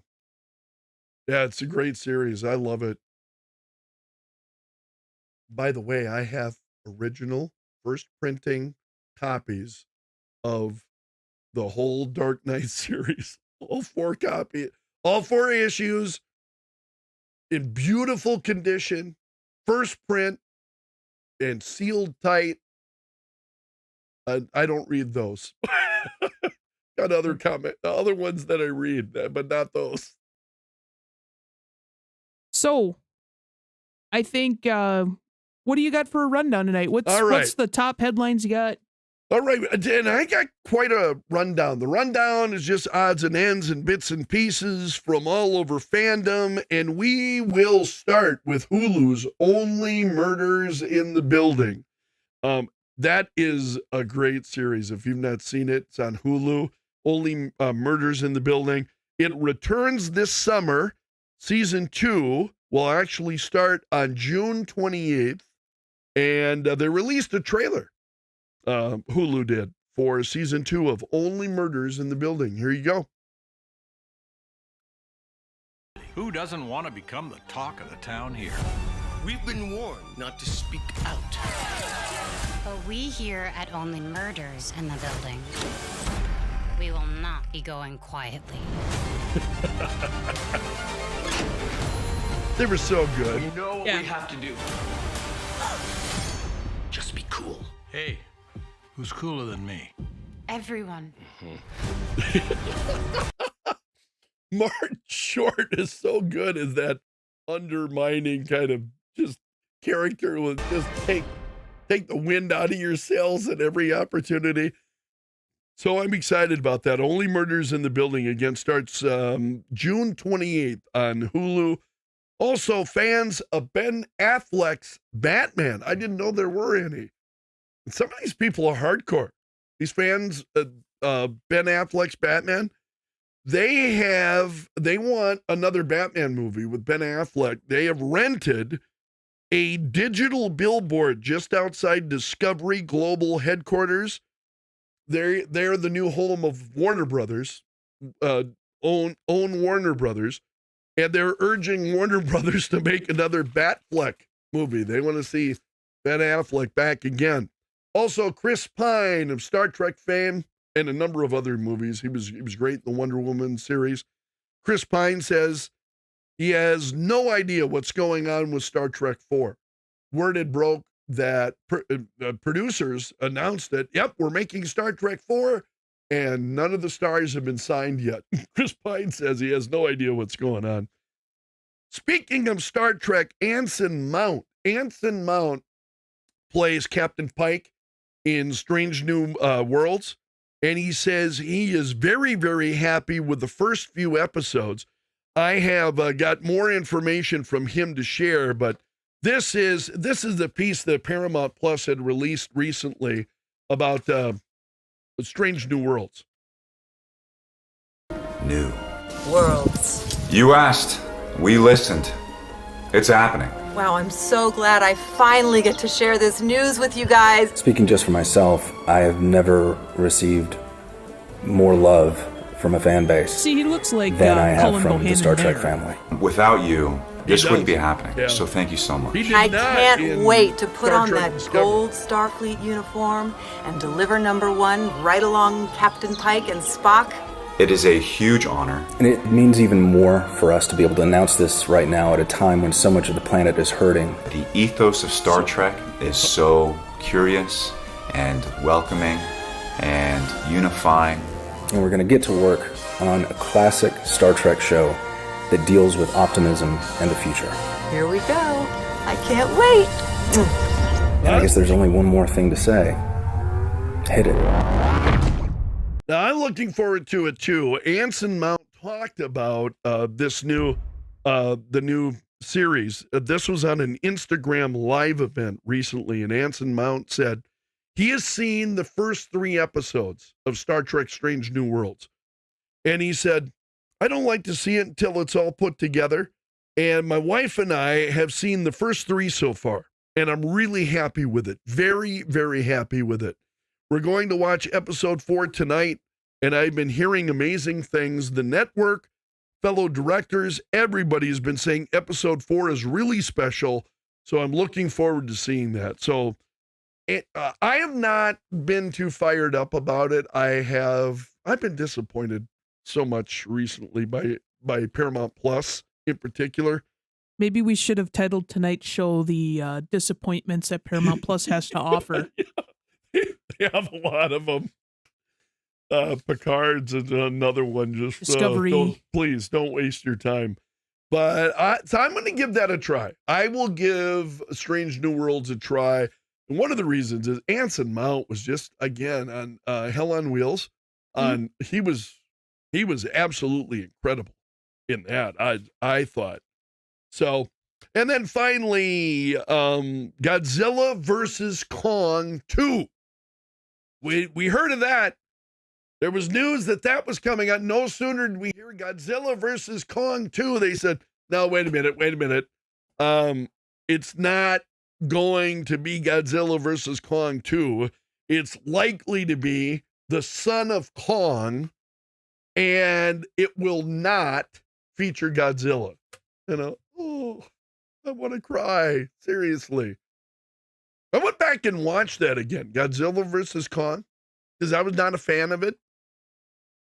yeah, it's a great series. I love it. By the way, I have original first printing copies of the whole Dark Knight series all 4 issues in beautiful condition, first print, and sealed tight. I don't read those. Got other ones that I read, but not those. So, I think, what do you got for a rundown tonight? What's the top headlines you got? All right, and I got quite a rundown. The rundown is just odds and ends and bits and pieces from all over fandom, and we will start with Hulu's Only Murders in the Building. That is a great series. If you've not seen it, it's on Hulu. Only Murders in the Building. It returns this summer. Season 2 will actually start on June 28th, and they released a trailer. Hulu did for season 2 of Only Murders in the Building. Here you go. Who doesn't want to become the talk of the town here? We've been warned not to speak out. But we here at Only Murders in the Building, we will not be going quietly. They were so good. You know what we have to do. Just be cool. Hey, who's cooler than me? Everyone. Martin Short is so good as that undermining kind of just character with just take the wind out of your sails at every opportunity. So I'm excited about that. Only Murders in the Building again starts June 28th on Hulu. Also, fans of Ben Affleck's Batman. I didn't know there were any. Some of these people are hardcore. These fans of Ben Affleck's Batman, they want another Batman movie with Ben Affleck. They have rented a digital billboard just outside Discovery Global headquarters. They're the new home of Warner Brothers, own Warner Brothers, and they're urging Warner Brothers to make another Batfleck movie. They want to see Ben Affleck back again. Also, Chris Pine of Star Trek fame and a number of other movies. He was great in the Wonder Woman series. Chris Pine says he has no idea what's going on with Star Trek 4. Word had broke that producers announced that, yep, we're making Star Trek 4, and none of the stars have been signed yet. Chris Pine says he has no idea what's going on. Speaking of Star Trek, Anson Mount plays Captain Pike in Strange New Worlds, and he says he is very, very happy with the first few episodes. I have got more information from him to share, but this is the piece that Paramount Plus had released recently about Strange New Worlds. New Worlds. You asked. We listened. It's happening. Wow, I'm so glad I finally get to share this news with you guys. Speaking just for myself, I have never received more love from a fan base See, he looks like than I have Cullen from the Bohannon Star Trek there. family. Without you, this wouldn't be does. happening. Yeah. So thank you so much. He did I not can't in wait to put Star on Trek that Discovery. gold Starfleet uniform and deliver #1 right along Captain Pike and Spock. It is a huge honor. And it means even more for us to be able to announce this right now at a time when so much of the planet is hurting. The ethos of Star Trek is so curious and welcoming and unifying. And we're going to get to work on a classic Star Trek show that deals with optimism and the future. Here we go. I can't wait. And I guess there's only one more thing to say. Hit it. Now, I'm looking forward to it too. Anson Mount talked about the new series. This was on an Instagram live event recently, and Anson Mount said he has seen the first 3 episodes of Star Trek Strange New Worlds. And he said, I don't like to see it until it's all put together. And my wife and I have seen the first 3 so far, and I'm really happy with it. Very, very happy with it. We're going to watch episode 4 tonight, and I've been hearing amazing things. The network, fellow directors, everybody's been saying episode 4 is really special, so I'm looking forward to seeing that. So I have not been too fired up about it. I've been disappointed so much recently by Paramount Plus in particular. Maybe we should have titled tonight's show the disappointments that Paramount Plus has to offer. They have a lot of them. Picard's is another one. Just Discovery. Please don't waste your time. But so I'm going to give that a try. I will give Strange New Worlds a try. And one of the reasons is Anson Mount was just again on Hell on Wheels. He was absolutely incredible in that. I thought so. And then finally, Godzilla versus Kong 2. We heard of that. There was news that was coming out. No sooner did we hear Godzilla versus Kong 2, they said, no, wait a minute. It's not going to be Godzilla versus Kong 2. It's likely to be the Son of Kong, and it will not feature Godzilla. Oh, I want to cry. Seriously. I went back and watched that again, Godzilla versus Kong, because I was not a fan of it.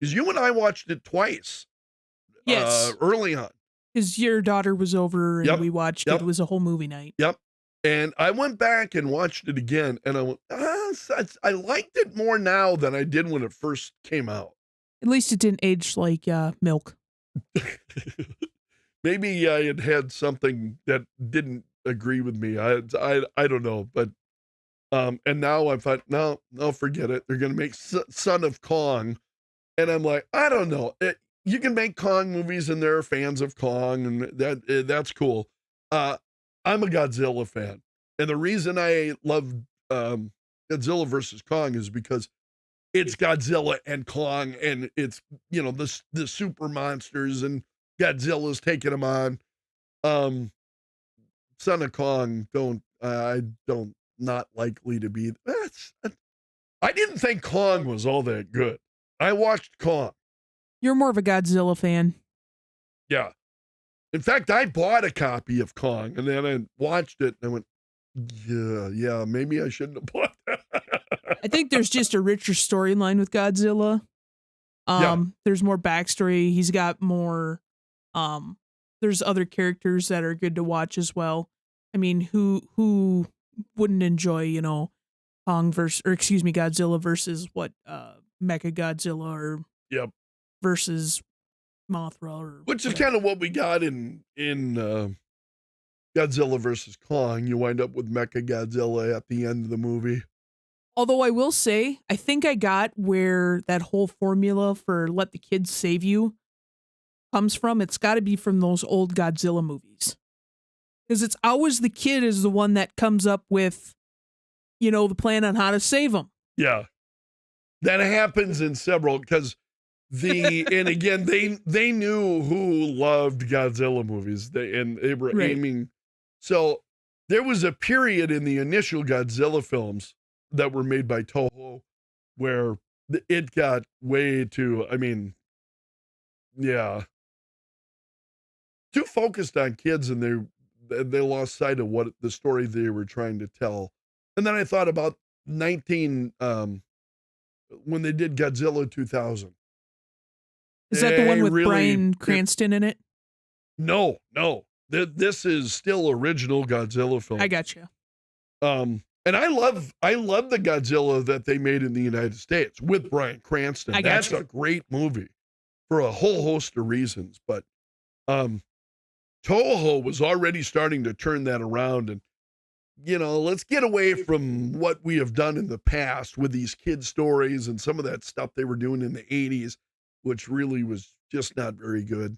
Because you and I watched it twice. Yes. Early on. Because your daughter was over and we watched it. Yep. It was a whole movie night. Yep. And I went back and watched it again, and I went, I liked it more now than I did when it first came out. At least it didn't age like milk. Maybe I had something that didn't agree with me. I don't know, but and now I thought, no, forget it. They're gonna make Son of Kong, and I'm like, I don't know. You can make Kong movies, and there are fans of Kong, and that's cool. I'm a Godzilla fan, and the reason I love Godzilla versus Kong is because it's Godzilla and Kong, and it's the super monsters, and Godzilla's taking them on. Son of Kong, not likely to be. I didn't think Kong was all that good. I watched Kong. You're more of a Godzilla fan. Yeah. In fact, I bought a copy of Kong, and then I watched it, and I went, yeah, maybe I shouldn't have bought that. I think there's just a richer storyline with Godzilla. There's more backstory. He's got more. There's other characters that are good to watch as well. I mean, who wouldn't enjoy, Godzilla versus Mecha Godzilla versus Mothra, which is kind of what we got in Godzilla versus Kong. You wind up with Mecha Godzilla at the end of the movie. Although I will say, I think I got where that whole formula for let the kids save you comes from. It's got to be from those old Godzilla movies. Because it's always the kid is the one that comes up with, the plan on how to save them. Yeah. That happens in several, because and again, they knew who loved Godzilla movies. They were aiming. So there was a period in the initial Godzilla films that were made by Toho where it got way too, too focused on kids, and they lost sight of what the story they were trying to tell. And then I thought about when they did Godzilla 2000. Is that the one with Bryan Cranston in it? No. This is still original Godzilla film. I got you. And I love the Godzilla that they made in the United States with Bryan Cranston. That's a great movie for a whole host of reasons. But Toho was already starting to turn that around, and let's get away from what we have done in the past with these kid stories and some of that stuff they were doing in the 80s, which really was just not very good.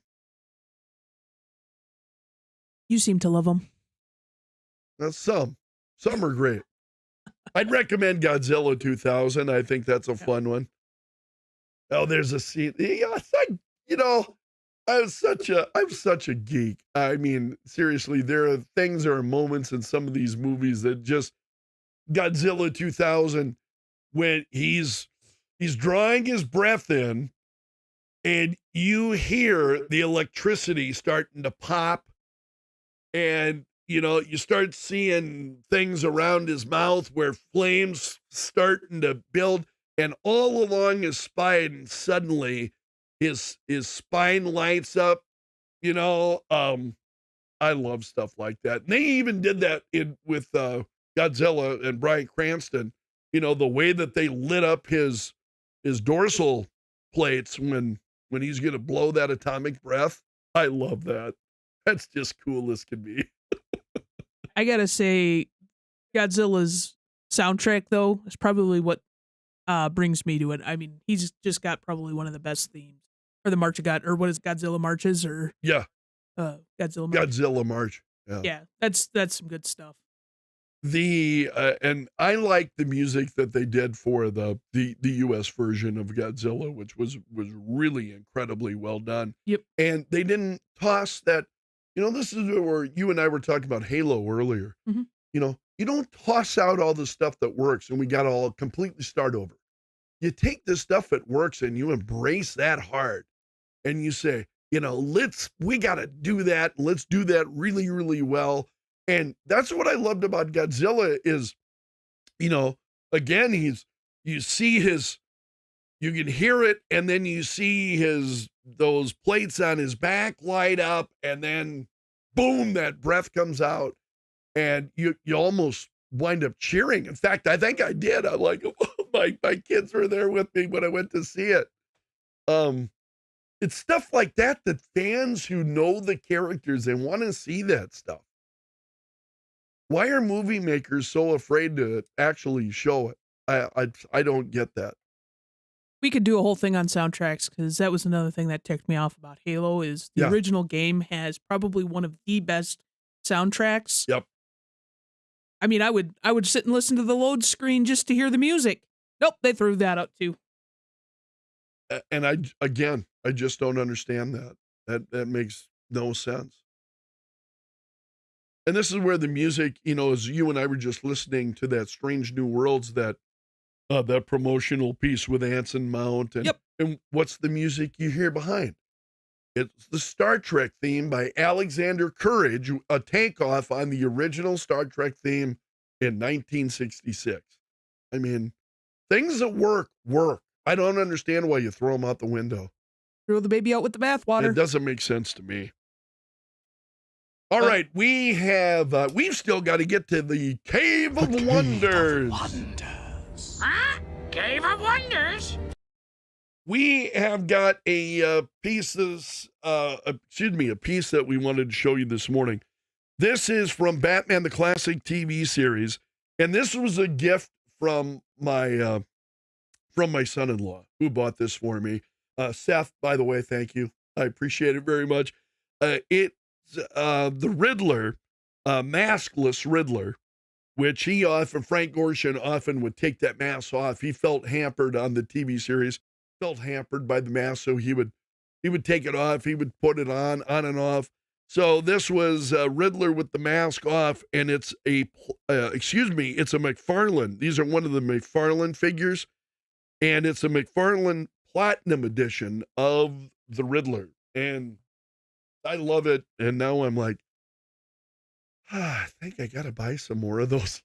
You seem to love them. Some are great. I'd recommend Godzilla 2000. I think that's a fun one. Oh, there's a scene. Yeah, it's like, I'm such a geek. I mean, seriously, there are moments in some of these movies that just Godzilla 2000, when he's drawing his breath in, and you hear the electricity starting to pop, and you start seeing things around his mouth where flames starting to build, and all along his spine, suddenly his spine lights up, you know. I love stuff like that. And they even did that with Godzilla and Bryan Cranston. You know, the way that they lit up his dorsal plates when he's going to blow that atomic breath. I love that. That's just cool as can be. I gotta say, Godzilla's soundtrack though is probably what brings me to it. I mean, he's just got probably one of the best themes, or the March of God, or what is Godzilla marches, or Yeah, Godzilla March. Godzilla March. Yeah, that's some good stuff. And I like the music that they did for the US version of Godzilla, which was really incredibly well done. Yep. And they didn't toss that, you know, this is where you and I were talking about Halo earlier. Mm-hmm. You know, you don't toss out all the stuff that works and we got to all completely start over. You take the stuff that works and you embrace that hard and you say, you know, we got to do that. Let's do that really, really well. And that's what I loved about Godzilla is, you know, again, you can hear it, and then you see those plates on his back light up, and then boom, that breath comes out, and you almost wind up cheering. In fact, I think I did. I'm like, oh, my kids were there with me when I went to see it. It's stuff like that fans who know the characters, they want to see that stuff. Why are movie makers so afraid to actually show it? I don't get that. We could do a whole thing on soundtracks, because that was another thing that ticked me off about Halo is the original game has probably one of the best soundtracks. Yep. I mean, I would sit and listen to the load screen just to hear the music. Nope, they threw that out too. And I just don't understand that. That makes no sense. And this is where the music, you know, as you and I were just listening to that Strange New Worlds, that promotional piece with Anson Mount, and what's the music you hear behind? It's the Star Trek theme by Alexander Courage, a takeoff on the original Star Trek theme in 1966. I mean, things that work. I don't understand why you throw them out the window. Throw the baby out with the bathwater. It doesn't make sense to me. All right, we've still got to get to the Cave of Wonders. Cave of Wonders? We have got a piece that we wanted to show you this morning. This is from Batman the Classic TV series, and this was a gift from my son-in-law who bought this for me. Seth, by the way, thank you. I appreciate it very much. It's the Riddler, maskless Riddler, which Frank Gorshin often would take that mask off. He felt hampered on the TV series, felt hampered by the mask, so he would take it off. He would put it on and off. So this was Riddler with the mask off, and it's a McFarlane. These are one of the McFarlane figures, and it's a McFarlane Platinum edition of the Riddler, and I love it. And now I'm like, I think I got to buy some more of those.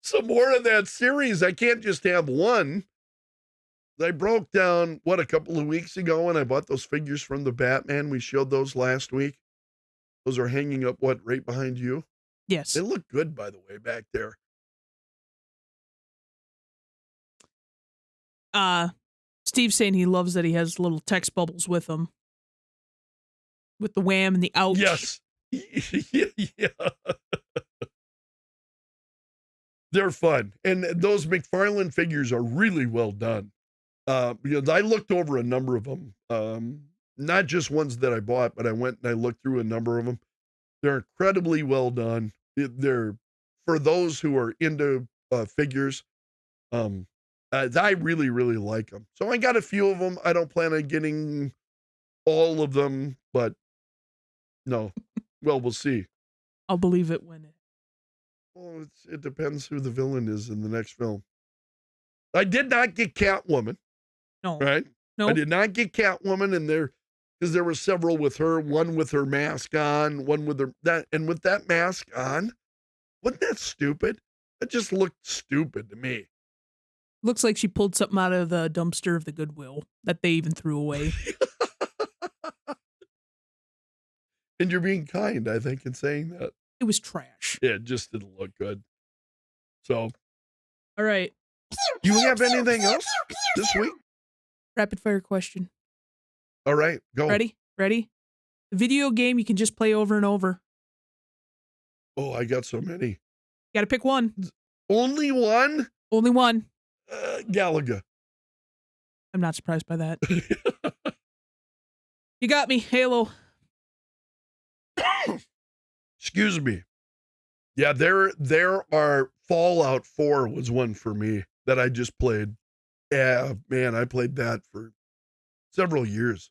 Some more of that series. I can't just have one. I broke down, a couple of weeks ago, and I bought those figures from the Batman. We showed those last week. Those are hanging up, right behind you? Yes. They look good, by the way, back there. Steve's saying he loves that he has little text bubbles with him. With the wham and the ouch. Yes. Yeah. They're fun. And those McFarlane figures are really well done. Because I looked over a number of them. Not just ones that I bought, but I went and I looked through a number of them. They're incredibly well done. They're, for those who are into figures, I really, really like them. So I got a few of them. I don't plan on getting all of them, but no. Well, we'll see. I'll believe it when Well, it depends who the villain is in the next film. I did not get Catwoman. No. Right? No. I did not get Catwoman, and because there were several with her, one with her mask on, one with with that mask on. Wasn't that stupid? It just looked stupid to me. Looks like she pulled something out of the dumpster of the Goodwill that they even threw away. And you're being kind, I think, in saying that. It was trash. Yeah, it just didn't look good. So, all right. You have anything else this week? Rapid fire question. All right, go. Ready? The video game you can just play over and over. Oh, I got so many. You got to pick one. Only one? Only one. Galaga. I'm not surprised by that. You got me, Halo. Excuse me. Yeah, there are Fallout 4 was one for me that I just played. Yeah, man, I played that for several years.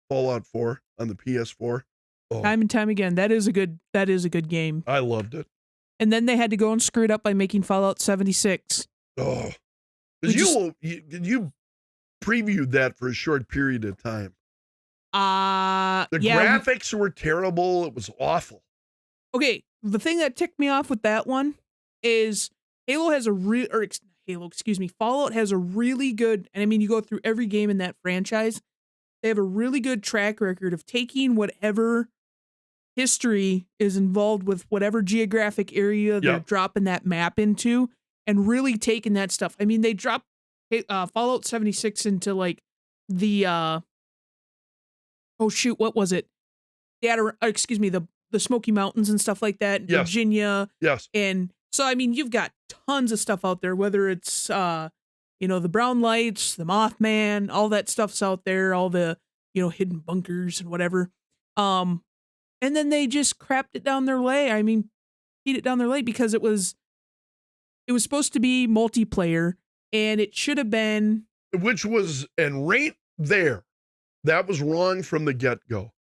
Fallout 4 on the PS4. Oh, Time and time again. That is a good game. I loved it. And then they had to go and screw it up by making Fallout 76. Oh. Because you previewed that for a short period of time. The graphics were terrible. It was awful. Okay, the thing that ticked me off with that one is Fallout has a really good, and I mean, you go through every game in that franchise, they have a really good track record of taking whatever history is involved with whatever geographic area they're dropping that map into and really taking that stuff. I mean, they dropped Fallout 76 into like the, what was it? The Smoky Mountains and stuff like that, Virginia. Yes. And so, I mean, you've got tons of stuff out there, whether it's, the Brown Lights, the Mothman, all that stuff's out there, all the, hidden bunkers and whatever. And then they just crapped it down their leg. I mean, beat it down their leg because it was supposed to be multiplayer and it should have been. And right there, that was wrong from the get-go.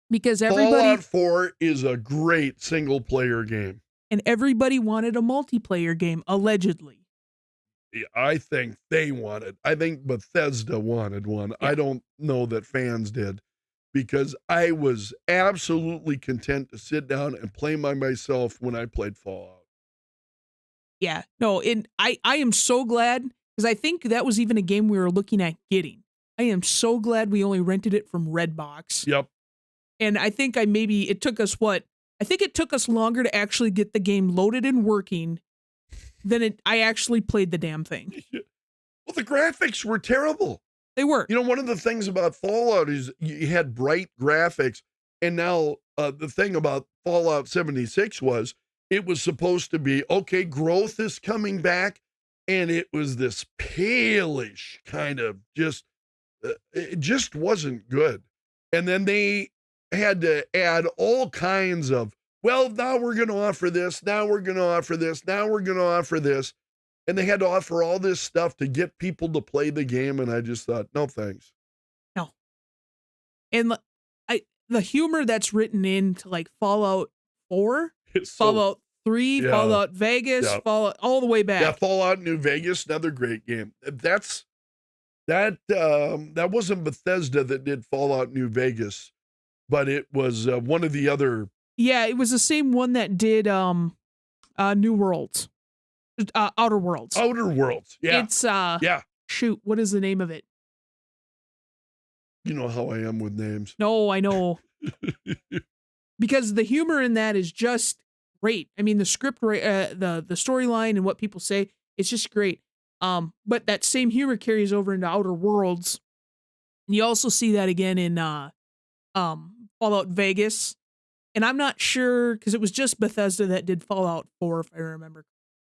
Because everybody. Fallout 4 is a great single-player game. And everybody wanted a multiplayer game, allegedly. I think I think Bethesda wanted one. Yeah. I don't know that fans did, because I was absolutely content to sit down and play by myself when I played Fallout. Yeah, no, and I am so glad, because I think that was even a game we were looking at getting. I am so glad we only rented it from Redbox. Yep. And I think it took us longer to actually get the game loaded and working than I actually played the damn thing. Well, the graphics were terrible. They were. One of the things about Fallout is you had bright graphics, and now the thing about Fallout 76 was it was supposed to be, okay, growth is coming back, and it was this palish kind of it just wasn't good. And then they had to add all kinds of, well, now we're going to offer this, now we're going to offer this, now we're going to offer this. And they had to offer all this stuff to get people to play the game. And I just thought, no, thanks. No. And the humor that's written into like Fallout 4, Fallout 3, Fallout Vegas, Fallout all the way back. Yeah, Fallout New Vegas, another great game. That wasn't Bethesda that did Fallout New Vegas, but it was one of the other. Yeah, it was the same one that did New Worlds. Outer Worlds. Outer Worlds. Yeah. It's shoot, what is the name of it? You know how I am with names. No, I know. Because the humor in that is just great. I mean, the script, the storyline and what people say, it's just great. But that same humor carries over into Outer Worlds. And you also see that again in Fallout Vegas. And I'm not sure, because it was just Bethesda that did Fallout 4, if I remember.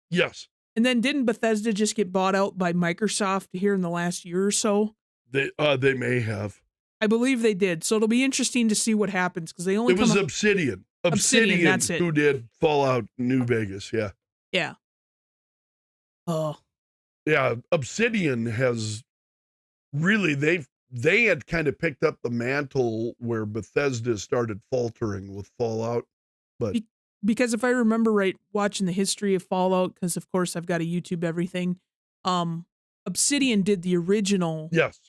Yes. And then didn't Bethesda just get bought out by Microsoft here in the last year or so? They may have. I believe they did. So it'll be interesting to see what happens, because they only. It was Obsidian. Obsidian, that's it. Who did Fallout New Vegas? Yeah. Yeah. Oh. Yeah, Obsidian has really they had kind of picked up the mantle where Bethesda started faltering with Fallout, but. Because if I remember right, watching the history of Fallout, because of course I've got a YouTube everything, Obsidian did the original. Yes.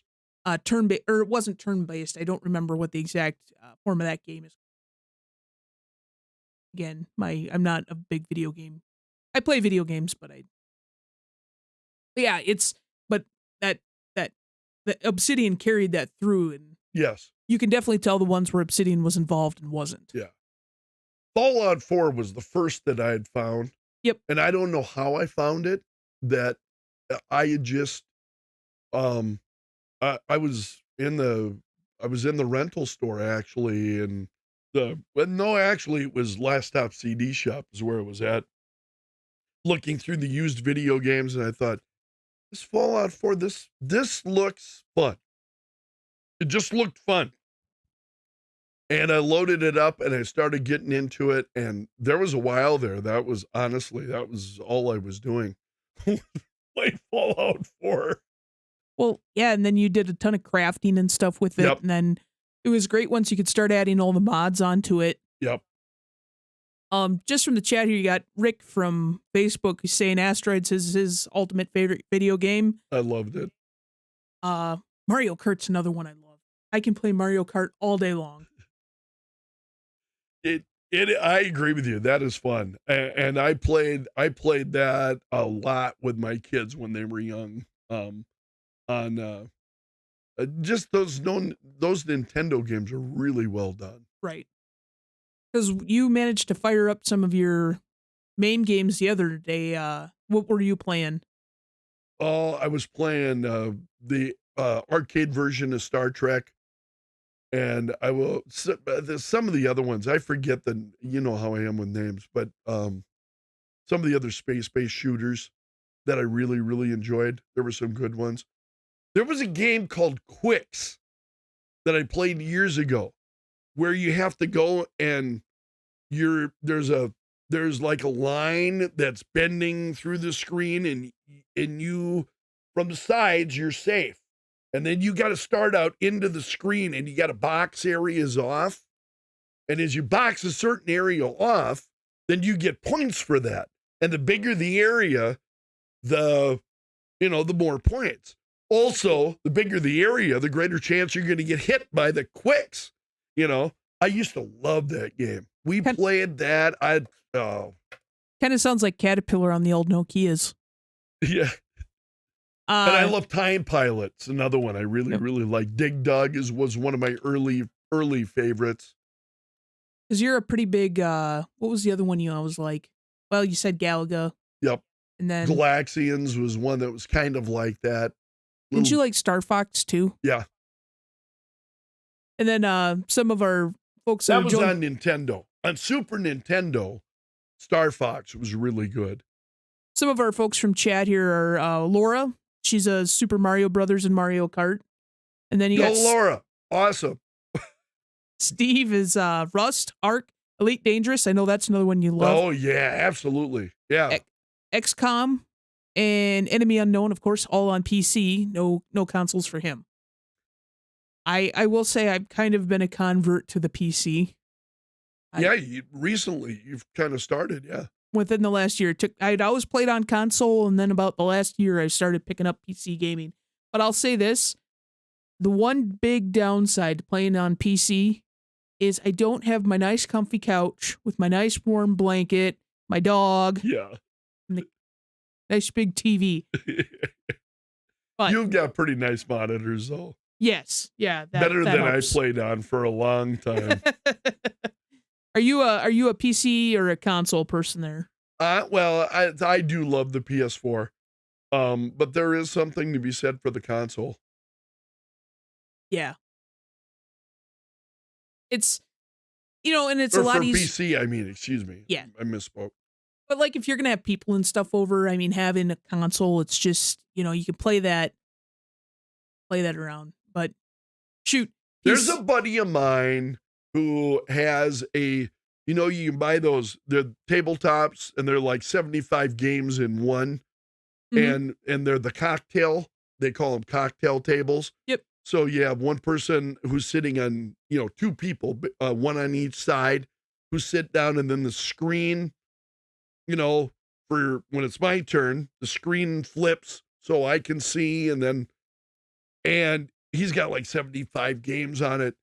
Turn-based, or it wasn't turn-based. I don't remember what the exact form of that game is. Again, I'm not a big video game. I play video games, but Yeah, but that the Obsidian carried that through, and Yes. you can definitely tell the ones where Obsidian was involved and wasn't. Yeah. Fallout 4 was the first that I had found. Yep. And I don't know how I found it, that I had just, I was in the rental store actually, and actually it was Last Stop CD Shop is where it was at, looking through the used video games, and I thought, this Fallout 4, this looks fun. It just looked fun. And I loaded it up and I started getting into it, and there was a while there that was all I was doing. Play Fallout 4. Well, yeah, and then you did a ton of crafting and stuff with it, Yep. and then it was great once you could start adding all the mods onto it. Yep. Just from the chat here, you got Rick from Facebook who's saying Asteroids is his ultimate favorite video game. I loved it. Mario Kart's another one I love. I can play Mario Kart all day long. I agree with you. That is fun. And I played that a lot with my kids when they were young. On just those Nintendo games are really well done. Right. Because you managed to fire up some of your main games the other day. What were you playing? Oh, I was playing the arcade version of Star Trek. And I will, some of the other ones, I forget you know how I am with names, but some of the other space-based shooters that I really, really enjoyed. There were some good ones. There was a game called Quicks that I played years ago where you have to go and there's like a line that's bending through the screen, and you, from the sides, you're safe. And then you got to start out into the screen, and you got to box areas off. And as you box a certain area off, then you get points for that. And the bigger the area, the more points. Also, the bigger the area, the greater chance you're going to get hit by the quicks. I used to love that game. We played that. Kind of sounds like Caterpillar on the old Nokias. Yeah. And I love Time Pilots, another one I really, really like. Dig Dug was one of my early favorites. Because you're a pretty big, what was the other one you always like? Well, you said Galaga. Yep. And then Galaxians was one that was kind of like that. Didn't you like Star Fox too? Yeah. And then some of our folks that was on Nintendo. On Super Nintendo, Star Fox was really good. Some of our folks from chat here are Laura. She's a Super Mario Brothers and Mario Kart. And then you got Laura. Awesome. Steve is Rust, Ark, Elite Dangerous. I know that's another one you love. Oh, yeah, absolutely. Yeah. XCOM and Enemy Unknown, of course, all on PC. No consoles for him. I will say I've kind of been a convert to the PC. Recently you've kind of started, yeah. Within the last year, I'd always played on console, and then about the last year, I started picking up PC gaming. But I'll say this, the one big downside to playing on PC is I don't have my nice comfy couch with my nice warm blanket, my dog, and the nice big TV. But you've got pretty nice monitors, though. Yes, yeah. Better that than helps. I played on for a long time. Are you a PC or a console person there? Well, I do love the PS4, but there is something to be said for the console. Yeah, it's and it's or a lot for easier. PC. I mean, excuse me. Yeah, I misspoke. But like, if you're gonna have people and stuff over, I mean, having a console, it's just you can play that around. But shoot, there's a buddy of mine who has you can buy those, they're tabletops, and they're like 75 games in one. Mm-hmm. And they're the cocktail, they call them cocktail tables. Yep. So you have one person who's sitting on, two people, one on each side, who sit down, and then the screen, for when it's my turn, the screen flips so I can see, and he's got like 75 games on it.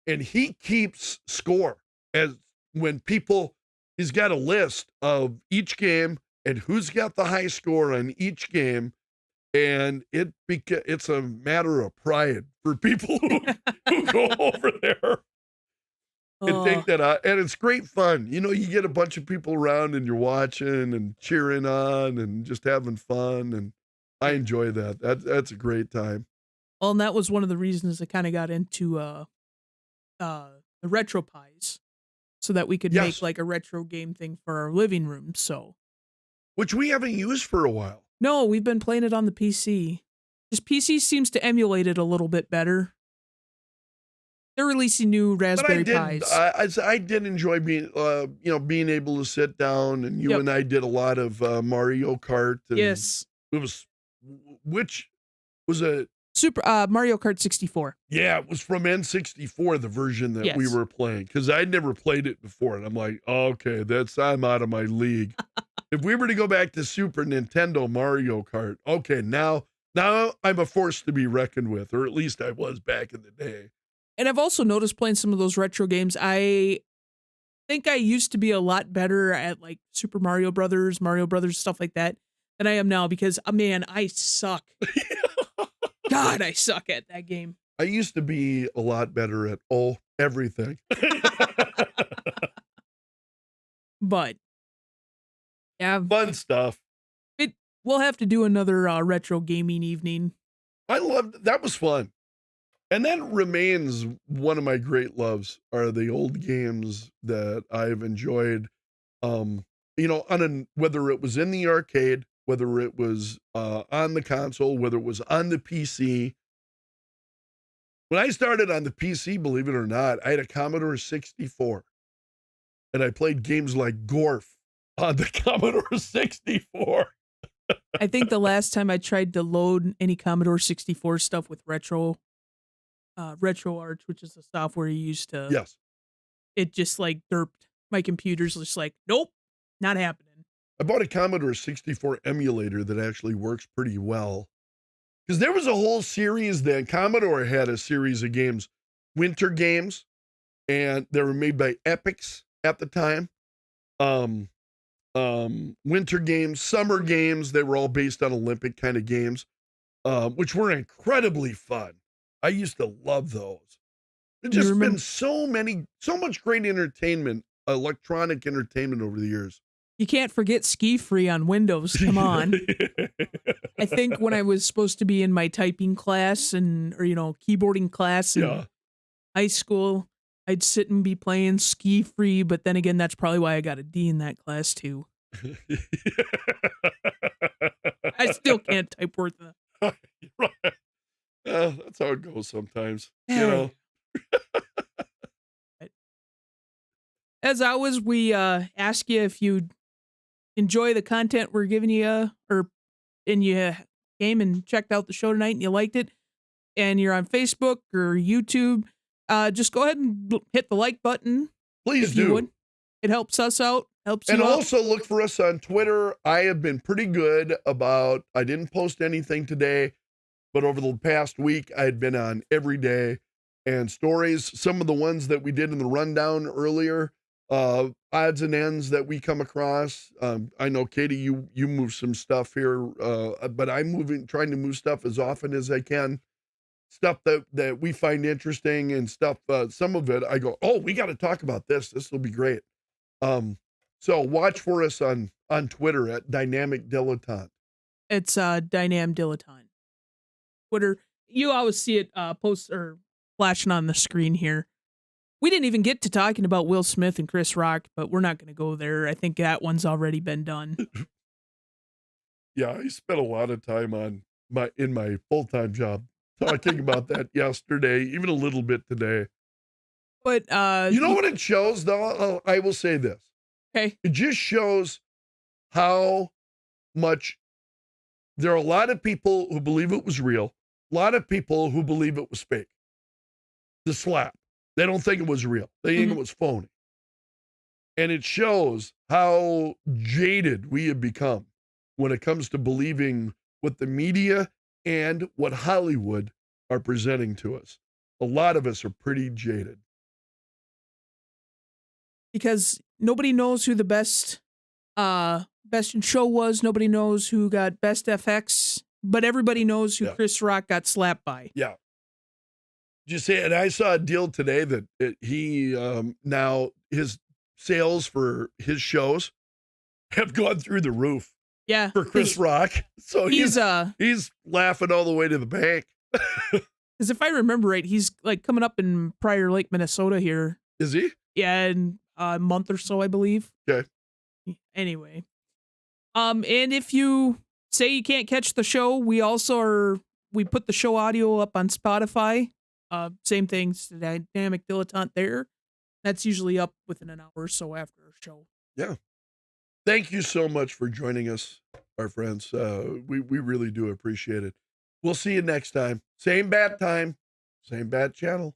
And he keeps score he's got a list of each game and who's got the high score on each game. And it's a matter of pride for people who go over there and take that out. And it's great fun. You know, you get a bunch of people around and you're watching and cheering on and just having fun. And I enjoy that. That's a great time. Well, and that was one of the reasons I kind of got into the retro pies, so that we could make like a retro game thing for our living room. So, which we haven't used for a while. No, we've been playing it on the PC. Just PC seems to emulate it a little bit better. They're releasing new Raspberry Pis. I did enjoy being able to sit down, and you and I did a lot of Mario Kart. And yes. It was, which was a Super Mario Kart 64. Yeah, it was from N64, the version that we were playing, because I'd never played it before, and I'm like, okay, I'm out of my league. If we were to go back to Super Nintendo Mario Kart, okay, now I'm a force to be reckoned with, or at least I was back in the day. And I've also noticed playing some of those retro games, I think I used to be a lot better at like Super Mario Brothers, stuff like that, than I am now, because, man, I suck. God, I suck at that game. I used to be a lot better at everything. But yeah, fun stuff. We'll have to do another retro gaming evening. I loved that. Was fun. And that remains one of my great loves, are the old games that I've enjoyed. Whether it was in the arcade, whether it was on the console, whether it was on the PC. When I started on the PC, believe it or not, I had a Commodore 64. And I played games like Gorf on the Commodore 64. I think the last time I tried to load any Commodore 64 stuff with RetroArch, which is the software you used to. Yes. It just like derped. My computer's just like, nope, not happening. I bought a Commodore 64 emulator that actually works pretty well. Because there was a whole series then. Commodore had a series of games, winter games, and they were made by Epix at the time. Winter games, summer games, they were all based on Olympic kind of games, which were incredibly fun. I used to love those. There's just been so much great entertainment, electronic entertainment over the years. You can't forget Ski Free on Windows. Come on. I think when I was supposed to be in my typing class or keyboarding class in high school, I'd sit and be playing Ski Free, but then again, that's probably why I got a D in that class too. I still can't type worth of. Right. That's how it goes sometimes. You know. As always, we ask you if you enjoy the content we're giving you, and you came and checked out the show tonight and you liked it, and you're on Facebook or YouTube, just go ahead and hit the like button. Please do. It helps us out. And also look for us on Twitter. I have been pretty good about, I didn't post anything today, but over the past week, I had been on every day and stories. Some of the ones that we did in the rundown earlier, odds and ends that we come across. I know, Katie, you move some stuff here, but I'm trying to move stuff as often as I can. Stuff that we find interesting and stuff. Some of it, I go, we got to talk about this. This will be great. So watch for us on Twitter at Dynamic Dilettante. It's Dynam Dilettante. Twitter. You always see it post or flashing on the screen here. We didn't even get to talking about Will Smith and Chris Rock, but we're not going to go there. I think that one's already been done. Yeah, I spent a lot of time in my full-time job talking about that yesterday, even a little bit today. But you know what it shows, though? I will say this. Okay. It just shows how much there are a lot of people who believe it was real, a lot of people who believe it was fake. The slap. They don't think it was real. They think it was phony. And it shows how jaded we have become when it comes to believing what the media and what Hollywood are presenting to us. A lot of us are pretty jaded. Because nobody knows who the best in show was. Nobody knows who got best FX but everybody knows who Yeah. Chris Rock got slapped by. Yeah. Did you say? And I saw a deal today that he now his sales for his shows have gone through the roof Yeah. for Chris Rock. So He's he's laughing all the way to the bank. because if I remember right, he's like coming up in Prior Lake, Minnesota here. Is he? Yeah, in a month or so, I believe. Okay. Anyway. And if you say you can't catch the show, we put the show audio up on Spotify. Same thing, Dynamic Dilettante there. That's usually up within an hour or so after our show. Yeah. Thank you so much for joining us, our friends. We really do appreciate it. We'll see you next time. Same bat time, same bat channel.